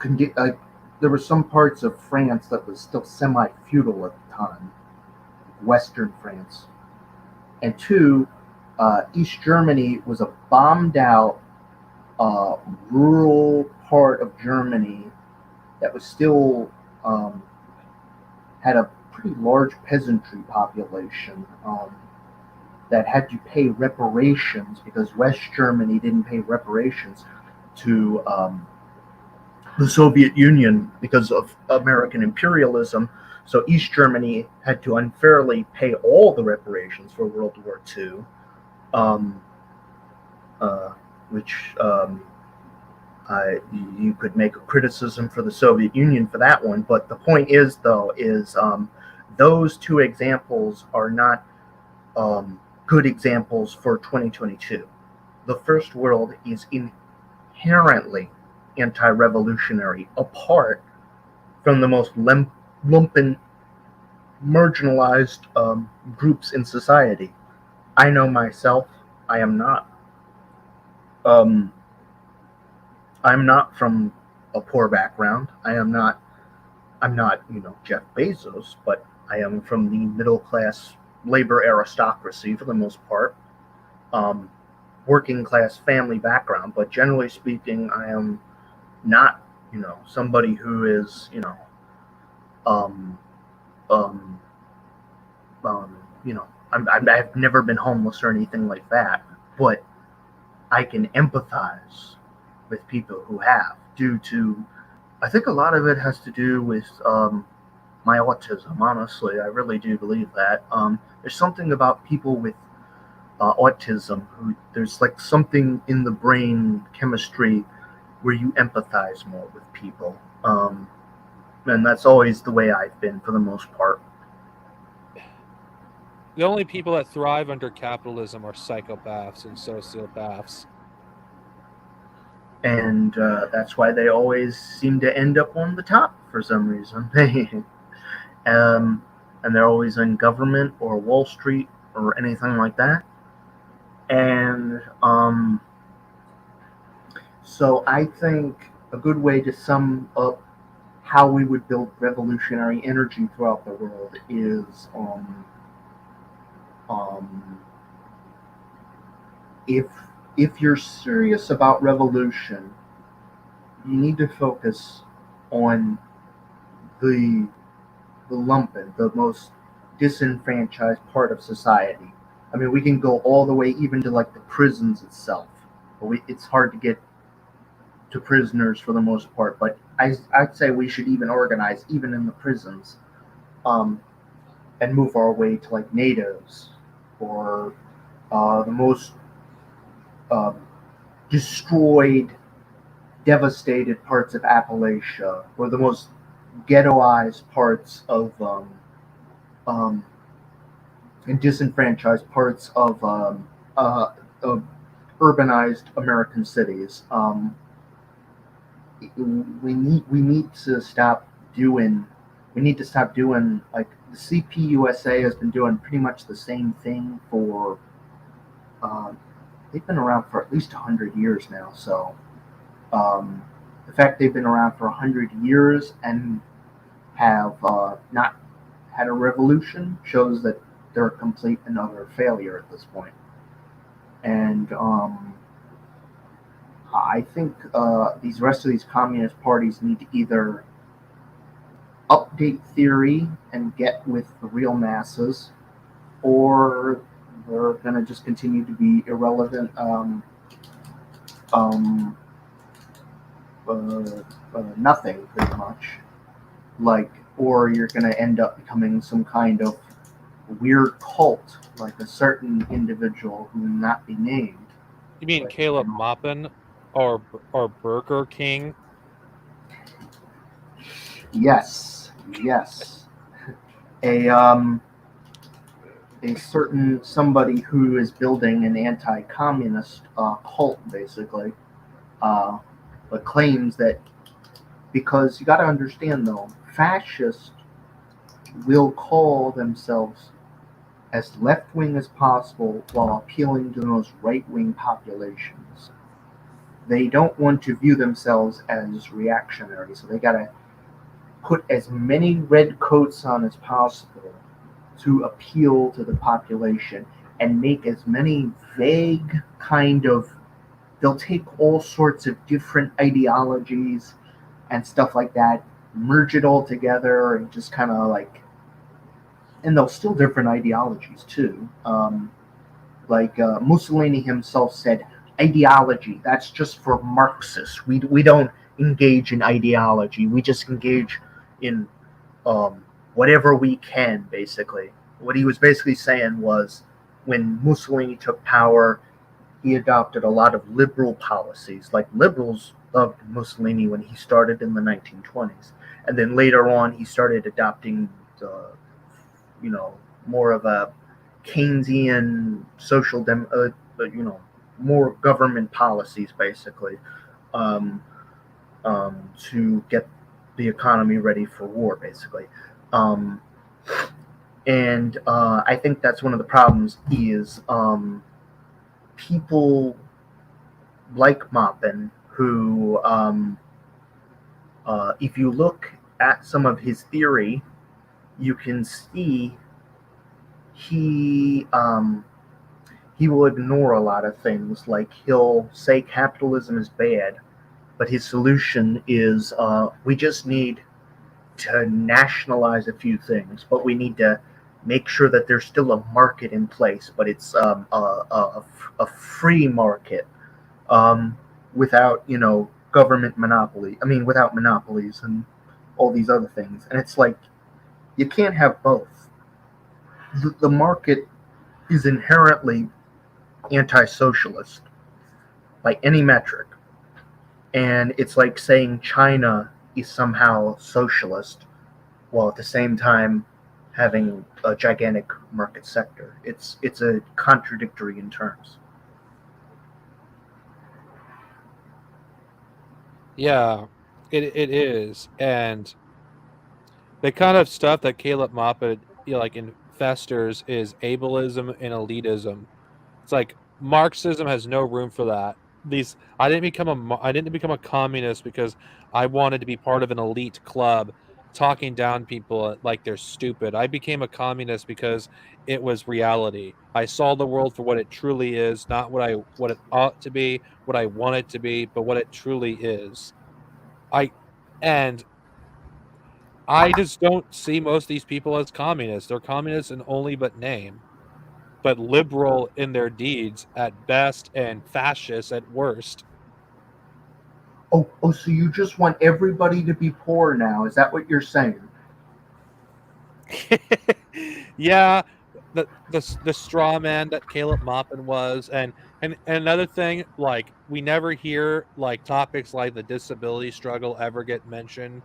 There were some parts of France that was still semi-feudal at the time, Western France. And two, East Germany was a bombed out uh, rural part of Germany that was still um, had a pretty large peasantry population, that had to pay reparations because West Germany didn't pay reparations to the Soviet Union because of American imperialism. So East Germany had to unfairly pay all the reparations for World War II, um, uh, which you could make a criticism for the Soviet Union for that one. But the point is, though, is those two examples are not good examples for 2022. The first world is inherently anti-revolutionary, apart from the most lumpen marginalized groups in society. I know myself. I am not. Um, I'm not from a poor background. I am not. I'm not, Jeff Bezos, but I am from the middle class labor aristocracy for the most part. Um, Working class family background, but generally speaking, I am not, somebody who is, um, um, um, you know, I've never been homeless or anything like that, but I can empathize with people who have, due to, I think a lot of it has to do with my autism. Honestly, I really do believe that. There's something about people with autism who there's like something in the brain chemistry where you empathize more with people. And that's always the way I've been for the most part. The only people that thrive under capitalism are psychopaths and sociopaths. And that's why they always seem to end up on the top for some reason. um, and they're always in government or Wall Street or anything like that. And so I think a good way to sum up how we would build revolutionary energy throughout the world is um, if if you're serious about revolution, you need to focus on the the lumpen, the most disenfranchised part of society. I mean, we can go all the way even to like the prisons itself. It's hard to get to prisoners for the most part, but I'd say we should even organize even in the prisons, um, and move our way to like natives or the most um, destroyed, devastated parts of Appalachia or the most ghettoized parts um, and disenfranchised parts of urbanized American cities. We need to stop doing we need to stop doing like the CPUSA has been doing pretty much the same thing for uh, they've been around for at least 100 years now. So um, the fact they've been around for 100 years and have not had a revolution shows that they're a complete and utter failure at this point. And I think these rest of these communist parties need to either update theory and get with the real masses, or they're going to just continue to be irrelevant, um, nothing pretty much. Like, or you're going to end up becoming some kind of weird cult, like a certain individual who will not be named. You mean But Caleb Maupin or Burger King? yes, yes, a a certain somebody who is building an anti-communist cult, basically, uh, but claims that because you got to understand though, fascists will call themselves as left wing as possible while appealing to the most right wing populations. They don't want to view themselves as reactionary, so they got to put as many red coats on as possible to appeal to the population and make as many vague kind of they'll take all sorts of different ideologies and stuff like that, merge it all together and just kind of like, and they'll still different ideologies too. Like Mussolini himself said, ideology, that's just for Marxists. We don't engage in ideology. We just engage in whatever we can, basically. What he was basically saying was when Mussolini took power, he adopted a lot of liberal policies. Like liberals loved Mussolini when he started in the 1920s. And then later on, he started adopting the, more of a Keynesian more government policies, basically, um, to get the economy ready for war, basically. Um, And I think that's one of the problems is people like Maupin, who, if you look at some of his theory, you can see he he will ignore a lot of things. Like he'll say capitalism is bad, but his solution is we just need to nationalize a few things, but we need to make sure that there's still a market in place, but it's a free market, um, without government monopoly. I mean, without monopolies and all these other things. And it's like you can't have both. The market is inherently anti-socialist by any metric, and it's like saying China is somehow socialist while at the same time having a gigantic market sector. It's a contradictory in terms. Yeah, it is. And the kind of stuff that Caleb Moppet, like infestors is ableism and elitism. It's like Marxism has no room for that. These I didn't become a communist because I wanted to be part of an elite club talking down people like they're stupid. I became a communist because it was reality. I saw the world for what it truly is, not what it ought to be, what I want it to be, but what it truly is. I and I just don't see most of these people as communists. They're communists in only but name, but liberal in their deeds at best and fascist at worst. Oh, so you just want everybody to be poor now? Is that what you're saying? Yeah, the straw man that Caleb Maupin was, and another thing, like we never hear like topics like the disability struggle ever get mentioned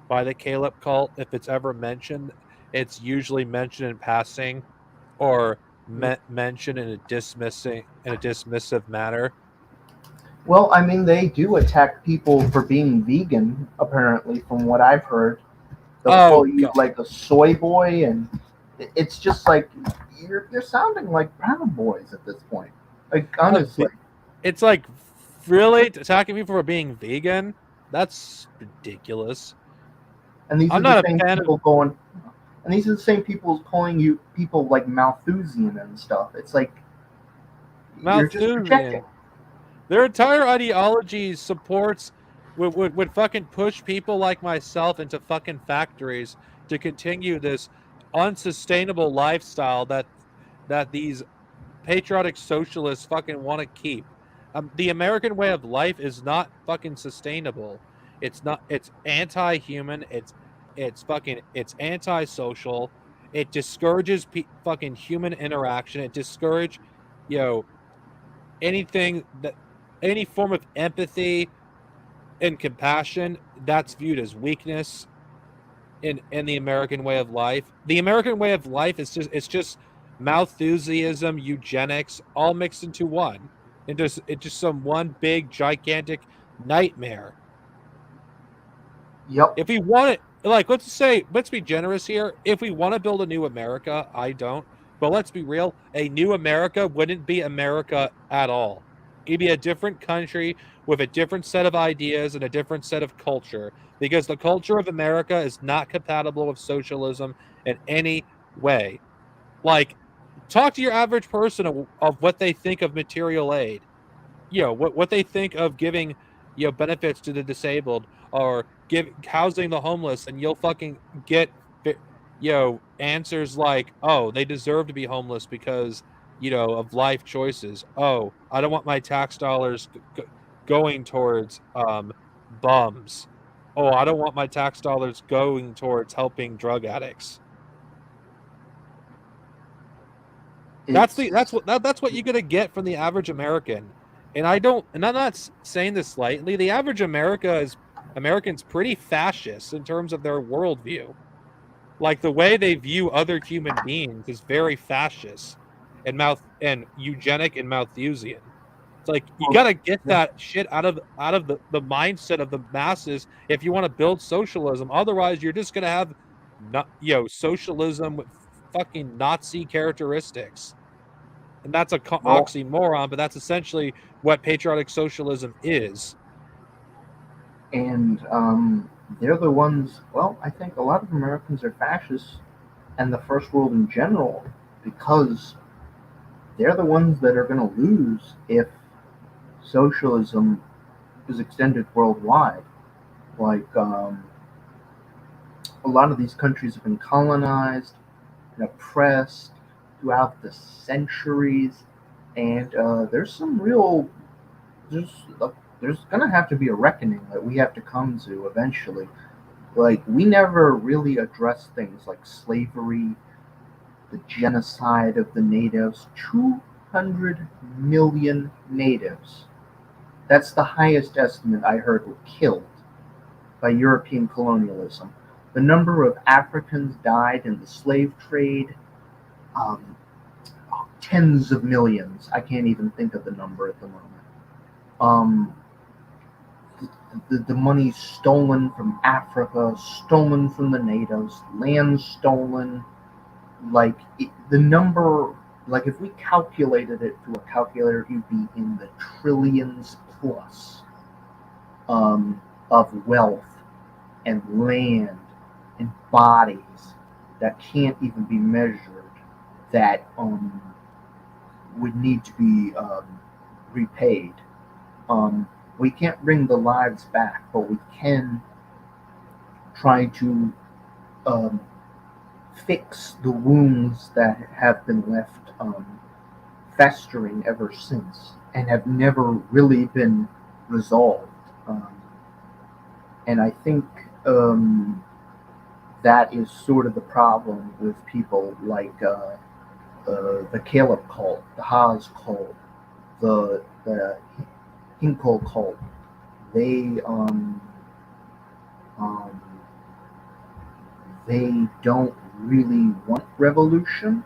by the Caleb cult. If it's ever mentioned, it's usually mentioned in passing or mentioned in a dismissive manner. Well, I mean, they do attack people for being vegan. Apparently, from what I've heard, they'll call Oh you god. like a soy boy, and it's just like you're sounding like Proud Boys at this point. Like honestly, It's like really attacking me for being vegan. That's ridiculous. and these I'm are the not a same fan of people going, and these are the same people calling you people like Malthusian and stuff. It's like you're just projecting. Malthusian. Their entire ideology supports would fucking push people like myself into fucking factories to continue this unsustainable lifestyle that these patriotic socialists fucking want to keep. The American way of life is not fucking sustainable. It's not. It's anti-human. It's anti-social. It discourages fucking human interaction. It discourage, you know, anything that any form of empathy and compassion that's viewed as weakness in the American way of life. The American way of life is just Malthusianism, eugenics, all mixed into one. It's just some one big gigantic nightmare. Yep. If we want it, like let's be generous here. If we want to build a new America, I don't. But let's be real, a new America wouldn't be America at all. It'd be a different country with a different set of ideas and a different set of culture because the culture of America is not compatible with socialism in any way. Like, talk to your average person of what they think of material aid, what they think of giving benefits to the disabled or give housing the homeless, and you'll fucking get answers like, oh, they deserve to be homeless because of life choices. Oh, I don't want my tax dollars going towards bums. Oh, I don't want my tax dollars going towards helping drug addicts. It's That's what you're gonna get from the average American. And I'm not saying this slightly. The average American's pretty fascist in terms of their worldview. Like the way they view other human beings is very fascist and eugenic and Malthusian. It's like you well, gotta get yeah. that shit out of the mindset of the masses if you want to build socialism. Otherwise, you're just gonna have not socialism fucking Nazi characteristics. And that's a Well, oxymoron, but that's essentially what patriotic socialism is. and they're the ones. Well, I think a lot of Americans are fascists, and the first world in general, because they're the ones that are going to lose if socialism is extended worldwide. Like a lot of these countries have been colonized and oppressed throughout the centuries, and there's there's gonna have to be a reckoning that we have to come to eventually. Like we never really addressed things like slavery, the genocide of the natives. 200 million natives. That's the highest estimate I heard were killed by European colonialism. The number of Africans died in the slave trade, um, tens of millions. I can't even think of the number at the moment. Um, the money stolen from Africa, stolen from the natives, land stolen. Like the number, like if we calculated it through a calculator, it'd be in the trillions plus of wealth and land and bodies that can't even be measured that would need to be repaid. We can't bring the lives back, but we can try to um, fix the wounds that have been left festering ever since and have never really been resolved. Um, and I think that is sort of the problem with people like the Caleb cult, the Haas cult, the Hinkle cult. They um, they don't really want revolution,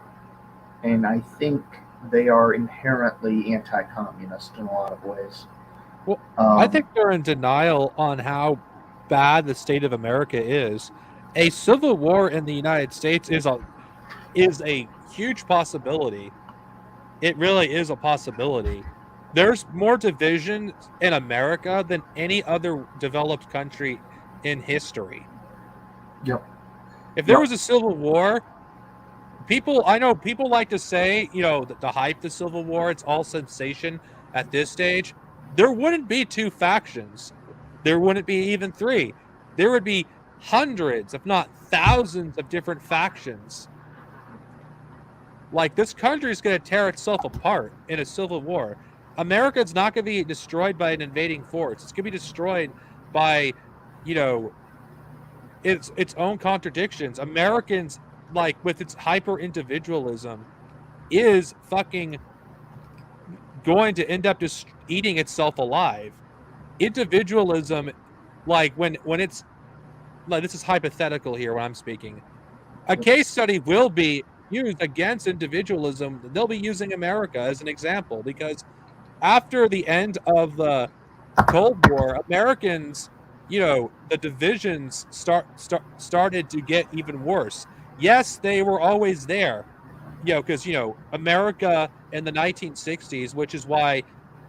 and I think they are inherently anti-communist in a lot of ways. Well, I Um, think they're in denial on how bad the state of America is. A civil war in the United States is a huge possibility. It really is a possibility. There's more division in America than any other developed country in history. yep, If there yep, was a civil war, I know people like to say, the hype the Civil War, it's all sensation at this stage. There wouldn't be two factions. There wouldn't be even three. There would be hundreds, if not thousands, of different factions. Like this country is going to tear itself apart in a civil war. America is not going to be destroyed by an invading force. It's going to be destroyed by, you know, its own contradictions. Americans, like with its hyper individualism, is fucking going to end up just eating itself alive. Individualism, like when it's like, this is hypothetical here when I'm speaking. A yep, case study will be used against individualism. They'll be using America as an example because after the end of the Cold War, Americans, the divisions started to get even worse. Yes, they were always there, because America in the 1960s, which is why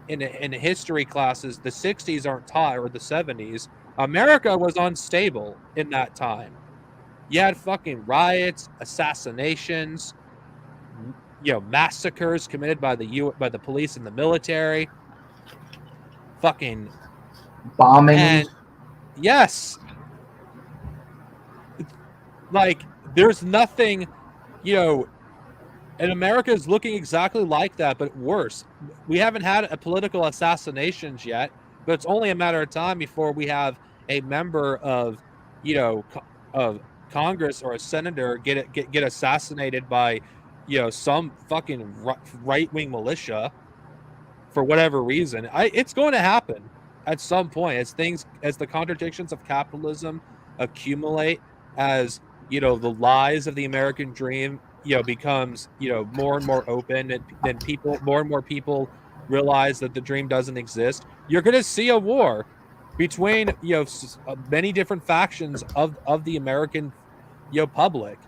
in history classes the 60s aren't taught, or the 70s. America was unstable in that time. You had fucking riots, assassinations, massacres committed by the police and the military. Fucking bombings. and yes, like there's nothing, you know, and America is looking exactly like that, but worse. We haven't had a political assassinations yet, but it's only a matter of time before we have a member of, of Congress or a senator get assassinated by, some fucking right wing militia for whatever reason. It's going to happen at some point as the contradictions of capitalism accumulate, as the lies of the American dream becomes more and more open, and then more and more people realize that the dream doesn't exist. You're going to see a war between many different factions of the American public.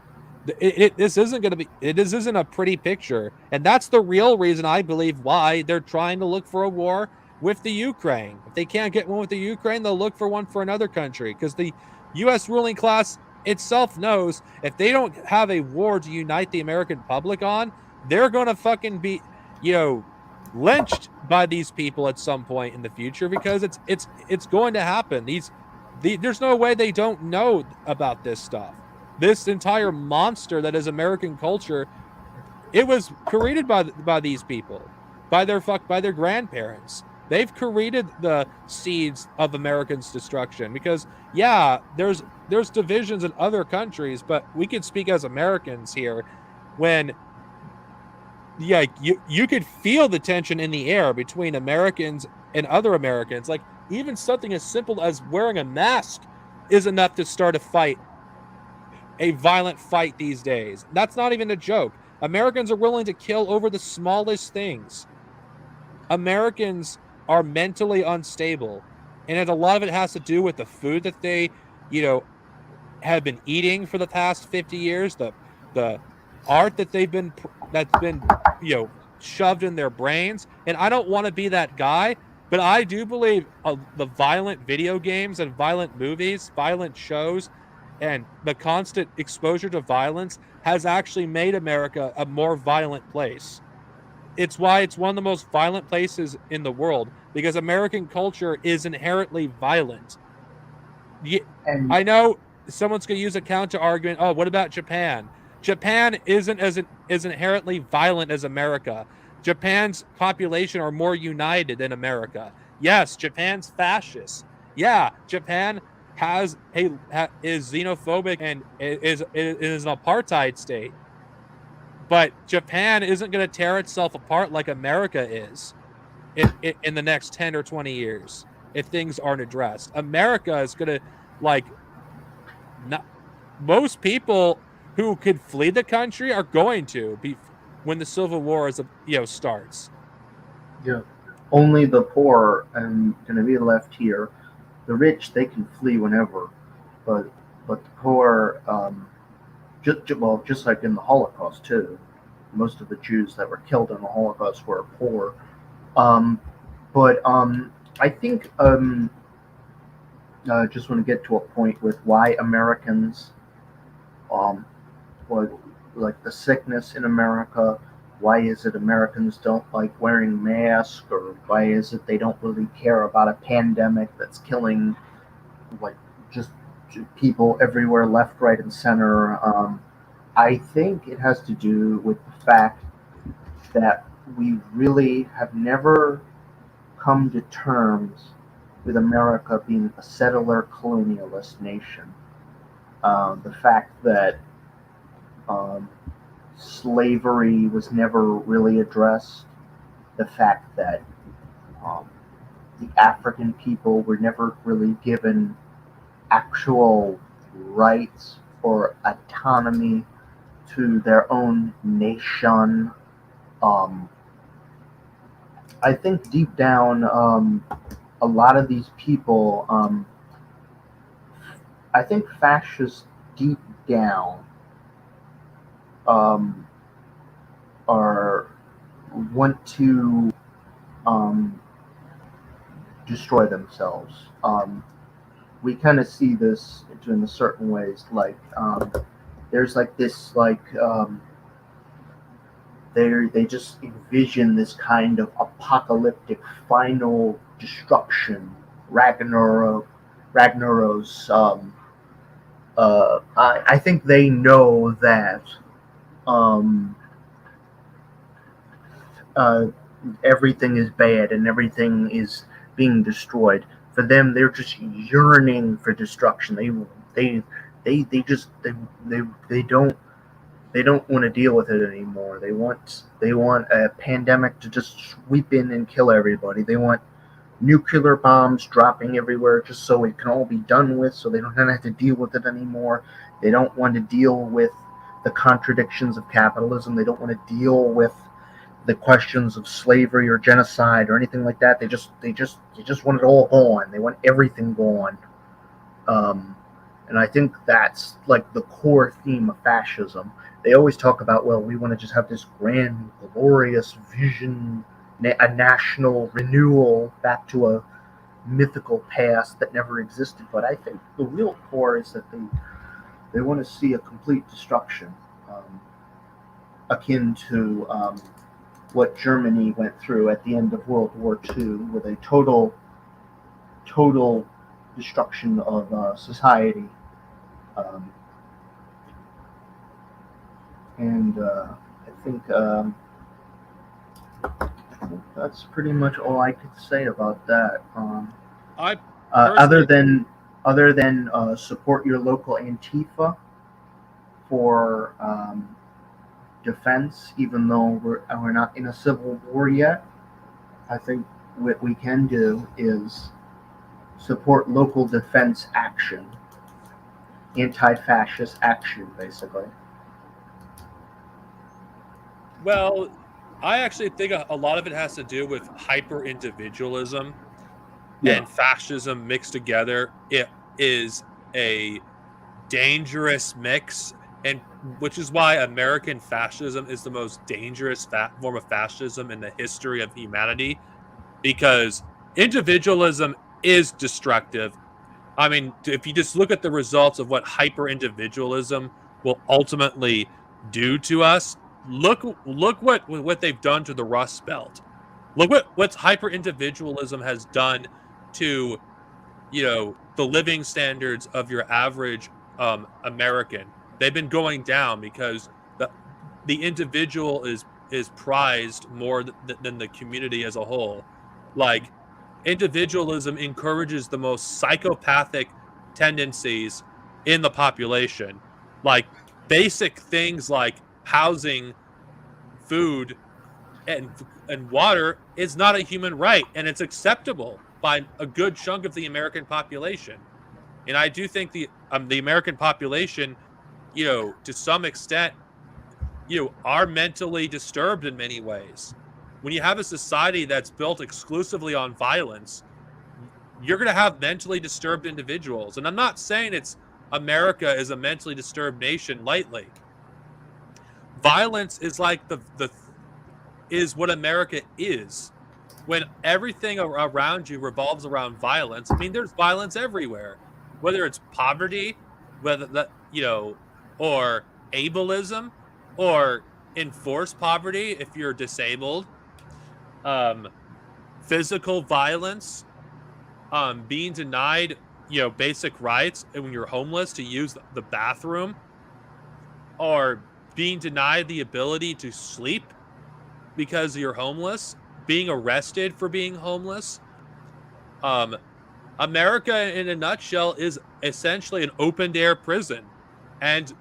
This isn't going to be, this isn't a pretty picture. And that's the real reason I believe why they're trying to look for a war with the Ukraine. If they can't get one with the Ukraine, they'll look for one for another country, because the US ruling class itself knows if they don't have a war to unite the American public on, they're going to fucking be, you know, lynched by these people at some point in the future, because it's going to happen. There's no way they don't know about this stuff. This entire monster that is American culture, it was created by these people, by their grandparents. They've created the seeds of Americans' destruction, because yeah, there's divisions in other countries, but we could speak as Americans here. When yeah, you could feel the tension in the air between Americans and other Americans. Like, even something as simple as wearing a mask is enough to start a violent fight these days. That's not even a joke. Americans are willing to kill over the smallest things. Americans are mentally unstable, and a lot of it has to do with the food that they, you know, have been eating for the past 50 years, the art that that's been, shoved in their brains. And I don't want to be that guy, but I do believe the violent video games and violent movies, violent shows, and the constant exposure to violence has actually made America a more violent place. It's why it's one of the most violent places in the world, because American culture is inherently violent. And I know someone's going to use a counter argument. Oh, what about Japan? Japan isn't as inherently violent as America. Japan's population are more united than America. Yes, Japan's fascist. Yeah, Japan is xenophobic and is an apartheid state. But Japan isn't going to tear itself apart like America is in the next 10 or 20 years if things aren't addressed. America is going to, like, not, most people who could flee the country are going to be when the civil war starts. yeah, only the poor and going to be left here. The rich, they can flee whenever, but the poor, just like in the Holocaust too. Most of the Jews that were killed in the Holocaust were poor. Um, but I think just want to get to a point with why Americans, um, what like the sickness in America. Why is it Americans don't like wearing masks, or why is it they don't really care about a pandemic that's killing like just people everywhere, left, right, and center? I think it has to do with the fact that we really have never come to terms with America being a settler colonialist nation. The fact that um, slavery was never really addressed, the fact that um, the African people were never really given actual rights or autonomy to their own nation. Um, I think deep down, a lot of these people, I think fascists deep down um, are want to um, destroy themselves. We kind of see this in certain ways. Like there's like this they just envision this kind of apocalyptic final destruction, Ragnaros. I think they know that um, uh, everything is bad and everything is being destroyed. For them, they're just yearning for destruction. They they just they don't they don't want to deal with it anymore. They want a pandemic to just sweep in and kill everybody. They want nuclear bombs dropping everywhere just so it can all be done with, so they don't have to deal with it anymore. They don't want to deal with the contradictions of capitalism. They don't want to deal with the questions of slavery or genocide or anything like that. They just want it all gone. They want everything gone. Um, And I think that's like the core theme of fascism. They always talk about, well, we want to just have this grand, glorious vision, a national renewal back to a mythical past that never existed. But I think the real core is that they want to see a complete destruction, akin to what Germany went through at the end of World War II, with a total destruction of society. Um, and I think that's pretty much all I could say about that. I Uh, other personally, than other than support your local Antifa for defense, even though we're not in a civil war yet. I think what we can do is support local defense action, anti-fascist action, basically. well, I actually think a lot of it has to do with hyper individualism Yeah, and fascism mixed together. It is a dangerous mix, and which is why American fascism is the most dangerous form of fascism in the history of humanity, because individualism is destructive. I mean, if you just look at the results of what hyper individualism will ultimately do to us, look what they've done to the Rust Belt. Look what hyper individualism has done to, the living standards of your average American. They've been going down because the individual is prized more than the community as a whole. Like, individualism encourages the most psychopathic tendencies in the population, like basic things like housing, food, and water is not a human right, and it's acceptable by a good chunk of the American population. And I do think the American population, to some extent, are mentally disturbed in many ways. When you have a society that's built exclusively on violence, you're going to have mentally disturbed individuals. And I'm not saying it's America is a mentally disturbed nation lightly. Violence is like the is what America is. When everything around you revolves around violence, I mean, there's violence everywhere, whether it's poverty, whether that, or ableism, or enforced poverty if you're disabled, um, physical violence, being denied, basic rights when you're homeless to use the bathroom, or being denied the ability to sleep because you're homeless, being arrested for being homeless. Um, America, in a nutshell, is essentially an open air prison, and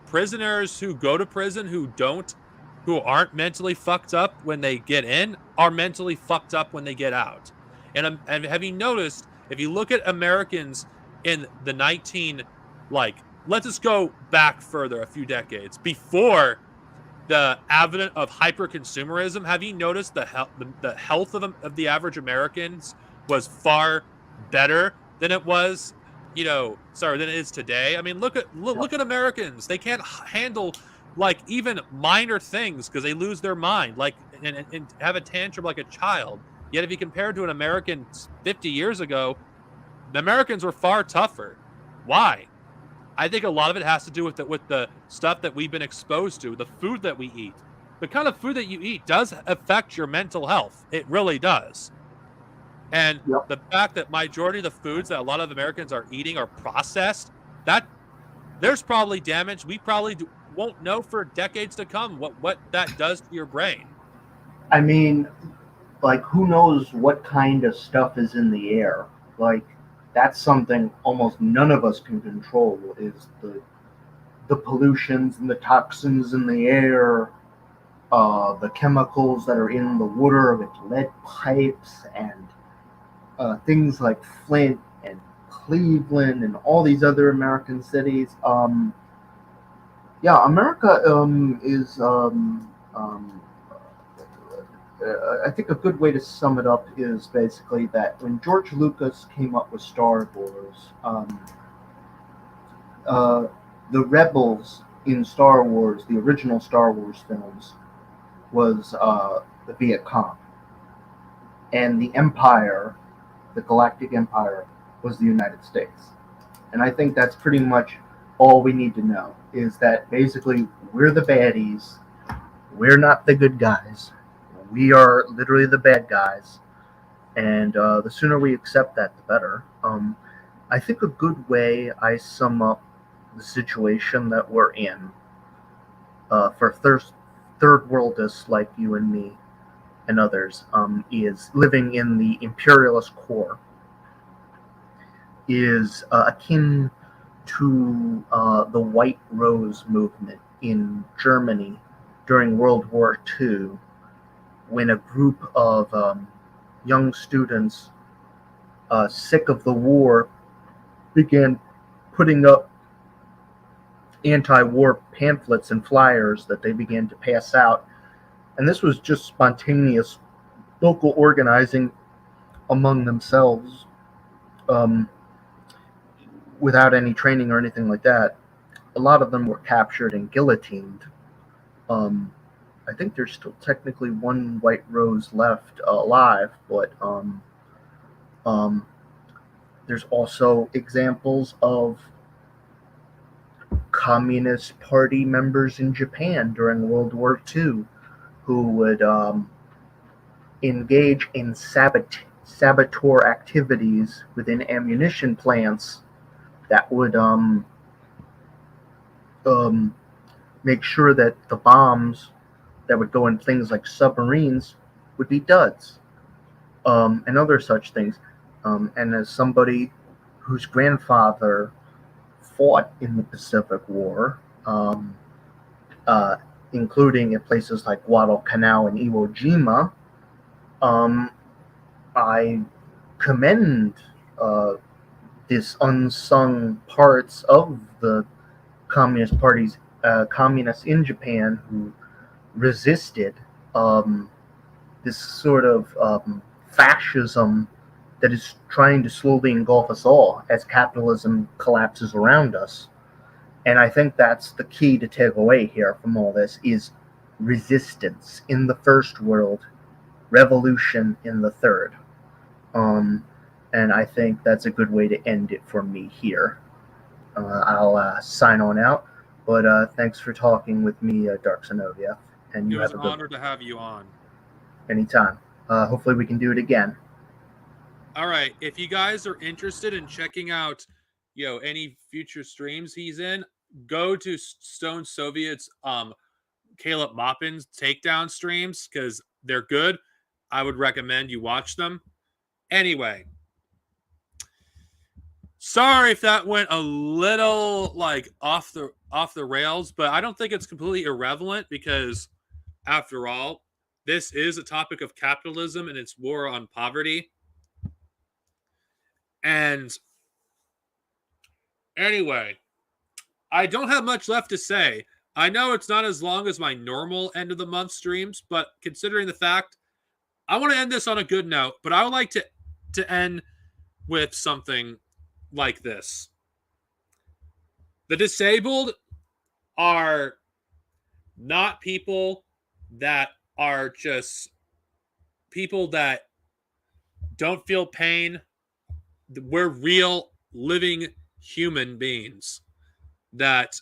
prisoners who go to prison who aren't mentally fucked up when they get in are mentally fucked up when they get out. And have you noticed, if you look at Americans in the 19, like, let's just go back further a few decades before the advent of hyper consumerism, have you noticed the health of the average Americans was far better than it was, than it is today? I mean, look at Americans. They can't handle, like, even minor things because they lose their mind, like, and have a tantrum like a child. Yet if you compare it to an American 50 years ago, the Americans were far tougher. Why? I think a lot of it has to do with the stuff that we've been exposed to, the food that we eat. The kind of food that you eat does affect your mental health. It really does. And yep. the fact that majority of the foods that a lot of Americans are eating are processed, that there's probably damage we probably won't know for decades to come what that does to your brain. I mean, like, who knows what kind of stuff is in the air? Like, that's something almost none of us can control. Is the pollutions and the toxins in the air, the chemicals that are in the water with lead pipes and things like Flint and Cleveland and all these other American cities. Yeah, America is. I think a good way to sum it up is basically that when George Lucas came up with Star Wars, uh, the rebels in Star Wars, the original Star Wars films, was the Viet Cong, and the Empire, the Galactic Empire, was the United States. And I think that's pretty much all we need to know is that basically we're the baddies, we're not the good guys, we are literally the bad guys, and the sooner we accept that, the better. I think a good way I sum up the situation that we're in for third worldists like you and me and others is living in the imperialist core is akin to the White Rose movement in Germany during World War II, when a group of young students, sick of the war, began putting up anti-war pamphlets and flyers that they began to pass out. And this was just spontaneous local organizing among themselves, um, without any training or anything like that. A lot of them were captured and guillotined. Um, I think there's still technically one White Rose left alive, but um, there's also examples of Communist Party members in Japan during World War II who would engage in saboteur activities within ammunition plants that would um, make sure that the bombs that would go in things like submarines would be duds, and other such things. And as somebody whose grandfather fought in the Pacific War, uh, including in places like Guadalcanal and Iwo Jima, um, I commend this unsung parts of the Communist parties, communists in Japan who resisted um, this sort of fascism that is trying to slowly engulf us all as capitalism collapses around us. And I think that's the key to take away here from all this is resistance in the first world, revolution in the third. Um, and I think that's a good way to end it for me here. I'll sign on out, but thanks for talking with me, Dark Zenobia, and It you was have an a good honor to have you on. anytime. Hopefully, we can do it again. All right, if you guys are interested in checking out, any future streams he's in, go to Stone Soviet's Caleb Moppin's takedown streams because they're good. I would recommend you watch them. Anyway, sorry if that went a little like off the rails, but I don't think it's completely irrelevant because after all, this is a topic of capitalism and its war on poverty. And anyway, I don't have much left to say. I know it's not as long as my normal end of the month streams, but considering the fact, I want to end this on a good note, but I would like to end with something like this. The disabled are not people that are just people that don't feel pain. We're real living human beings that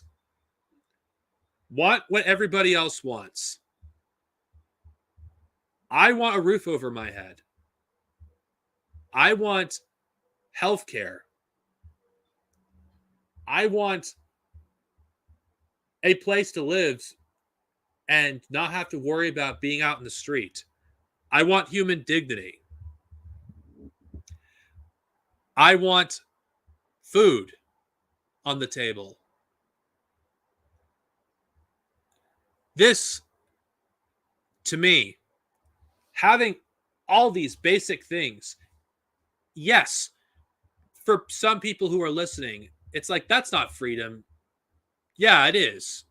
want what everybody else wants. I want a roof over my head. I want health care. I want a place to live and not have to worry about being out in the street. I want human dignity. I want food on the table. This, to me, having all these basic things, yes, for some people who are listening, it's like, that's not freedom. Yeah, it is.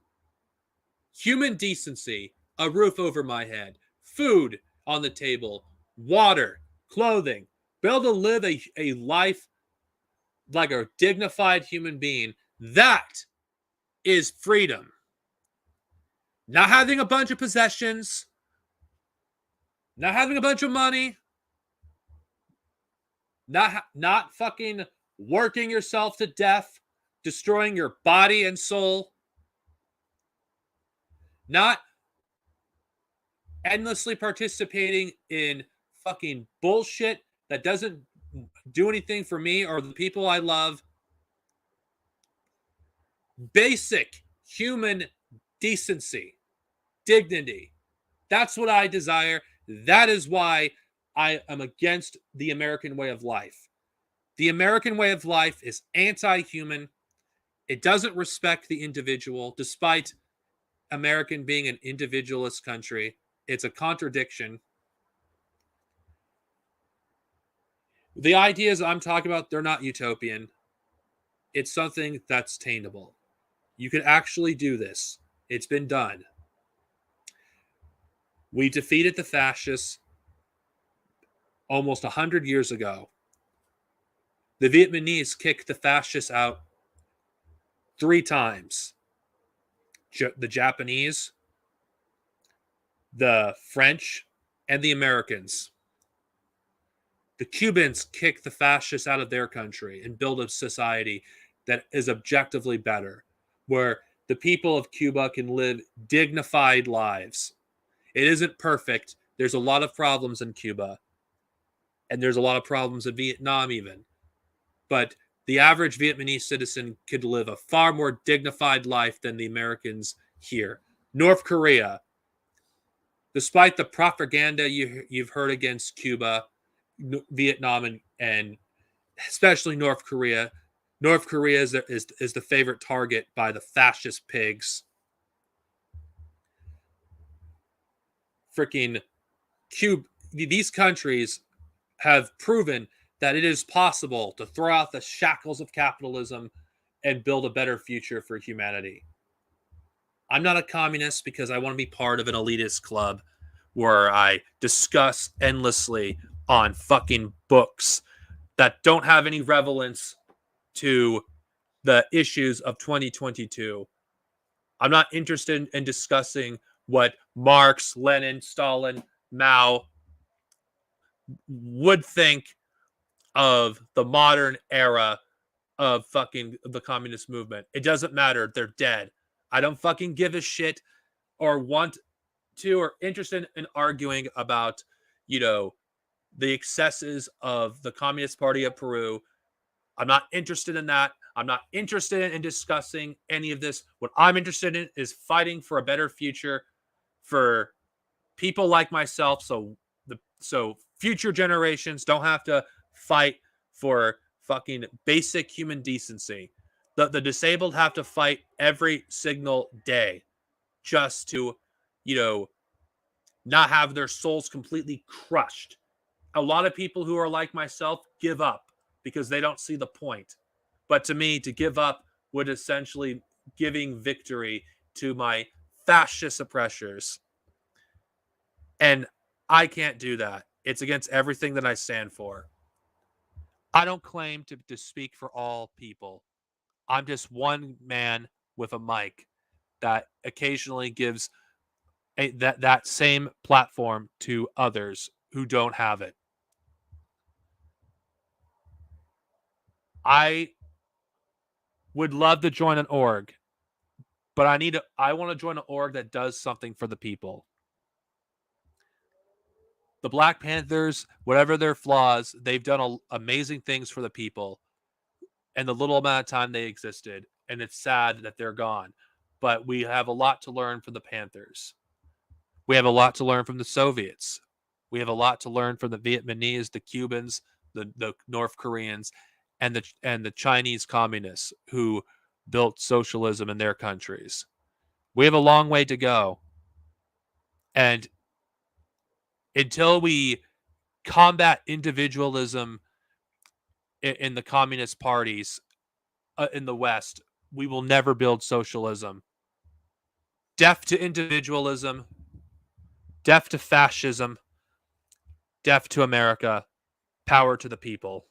Human decency, a roof over my head, food on the table, water, clothing, be able to live a life like a dignified human being. That is freedom. Not having a bunch of possessions, not having a bunch of money, not fucking working yourself to death, destroying your body and soul, not endlessly participating in fucking bullshit that doesn't do anything for me or the people I love. Basic human decency, dignity. That's what I desire. That is why I am against the American way of life. The American way of life is anti-human. It doesn't respect the individual, despite American being an individualist country. It's a contradiction. The ideas I'm talking about, they're not utopian. It's something that's attainable. You can actually do this. It's been done. We defeated the fascists almost 100 years ago. The Vietnamese kicked the fascists out 3 times. The Japanese, the French, and the Americans. The Cubans kicked the fascists out of their country and built a society that is objectively better, where the people of Cuba can live dignified lives. It isn't perfect. There's a lot of problems in Cuba, and there's a lot of problems in Vietnam even. But the average Vietnamese citizen could live a far more dignified life than the Americans here. North Korea, despite the propaganda you've heard against Cuba, Vietnam, and especially North Korea is the favorite target by the fascist pigs. Freaking Cuba, these countries have proven that it is possible to throw out the shackles of capitalism and build a better future for humanity. I'm not a communist because I want to be part of an elitist club where I discuss endlessly on fucking books that don't have any relevance to the issues of 2022. I'm not interested in discussing what Marx, Lenin, Stalin, Mao would think of the modern era of fucking the communist movement. It doesn't matter. They're dead. I don't fucking give a shit or want to or interested in arguing about, the excesses of the Communist Party of Peru. I'm not interested in that. I'm not interested in discussing any of this. What I'm interested in is fighting for a better future for people like myself, so future generations don't have to fight for fucking basic human decency. The disabled have to fight every single day just to, not have their souls completely crushed. A lot of people who are like myself give up because they don't see the point. But to me, to give up would essentially giving victory to my fascist oppressors. And I can't do that. It's against everything that I stand for. I don't claim to speak for all people. I'm just one man with a mic that occasionally gives that same platform to others who don't have it. I would love to join an org, but I want to join an org that does something for the people. The Black Panthers, whatever their flaws, they've done amazing things for the people and the little amount of time they existed. And it's sad that they're gone. But we have a lot to learn from the Panthers. We have a lot to learn from the Soviets. We have a lot to learn from the Vietnamese, the Cubans, the North Koreans, and the Chinese communists who built socialism in their countries. We have a long way to go. And until we combat individualism in the communist parties in the West, we will never build socialism. Death to individualism, death to fascism, death to America, power to the people.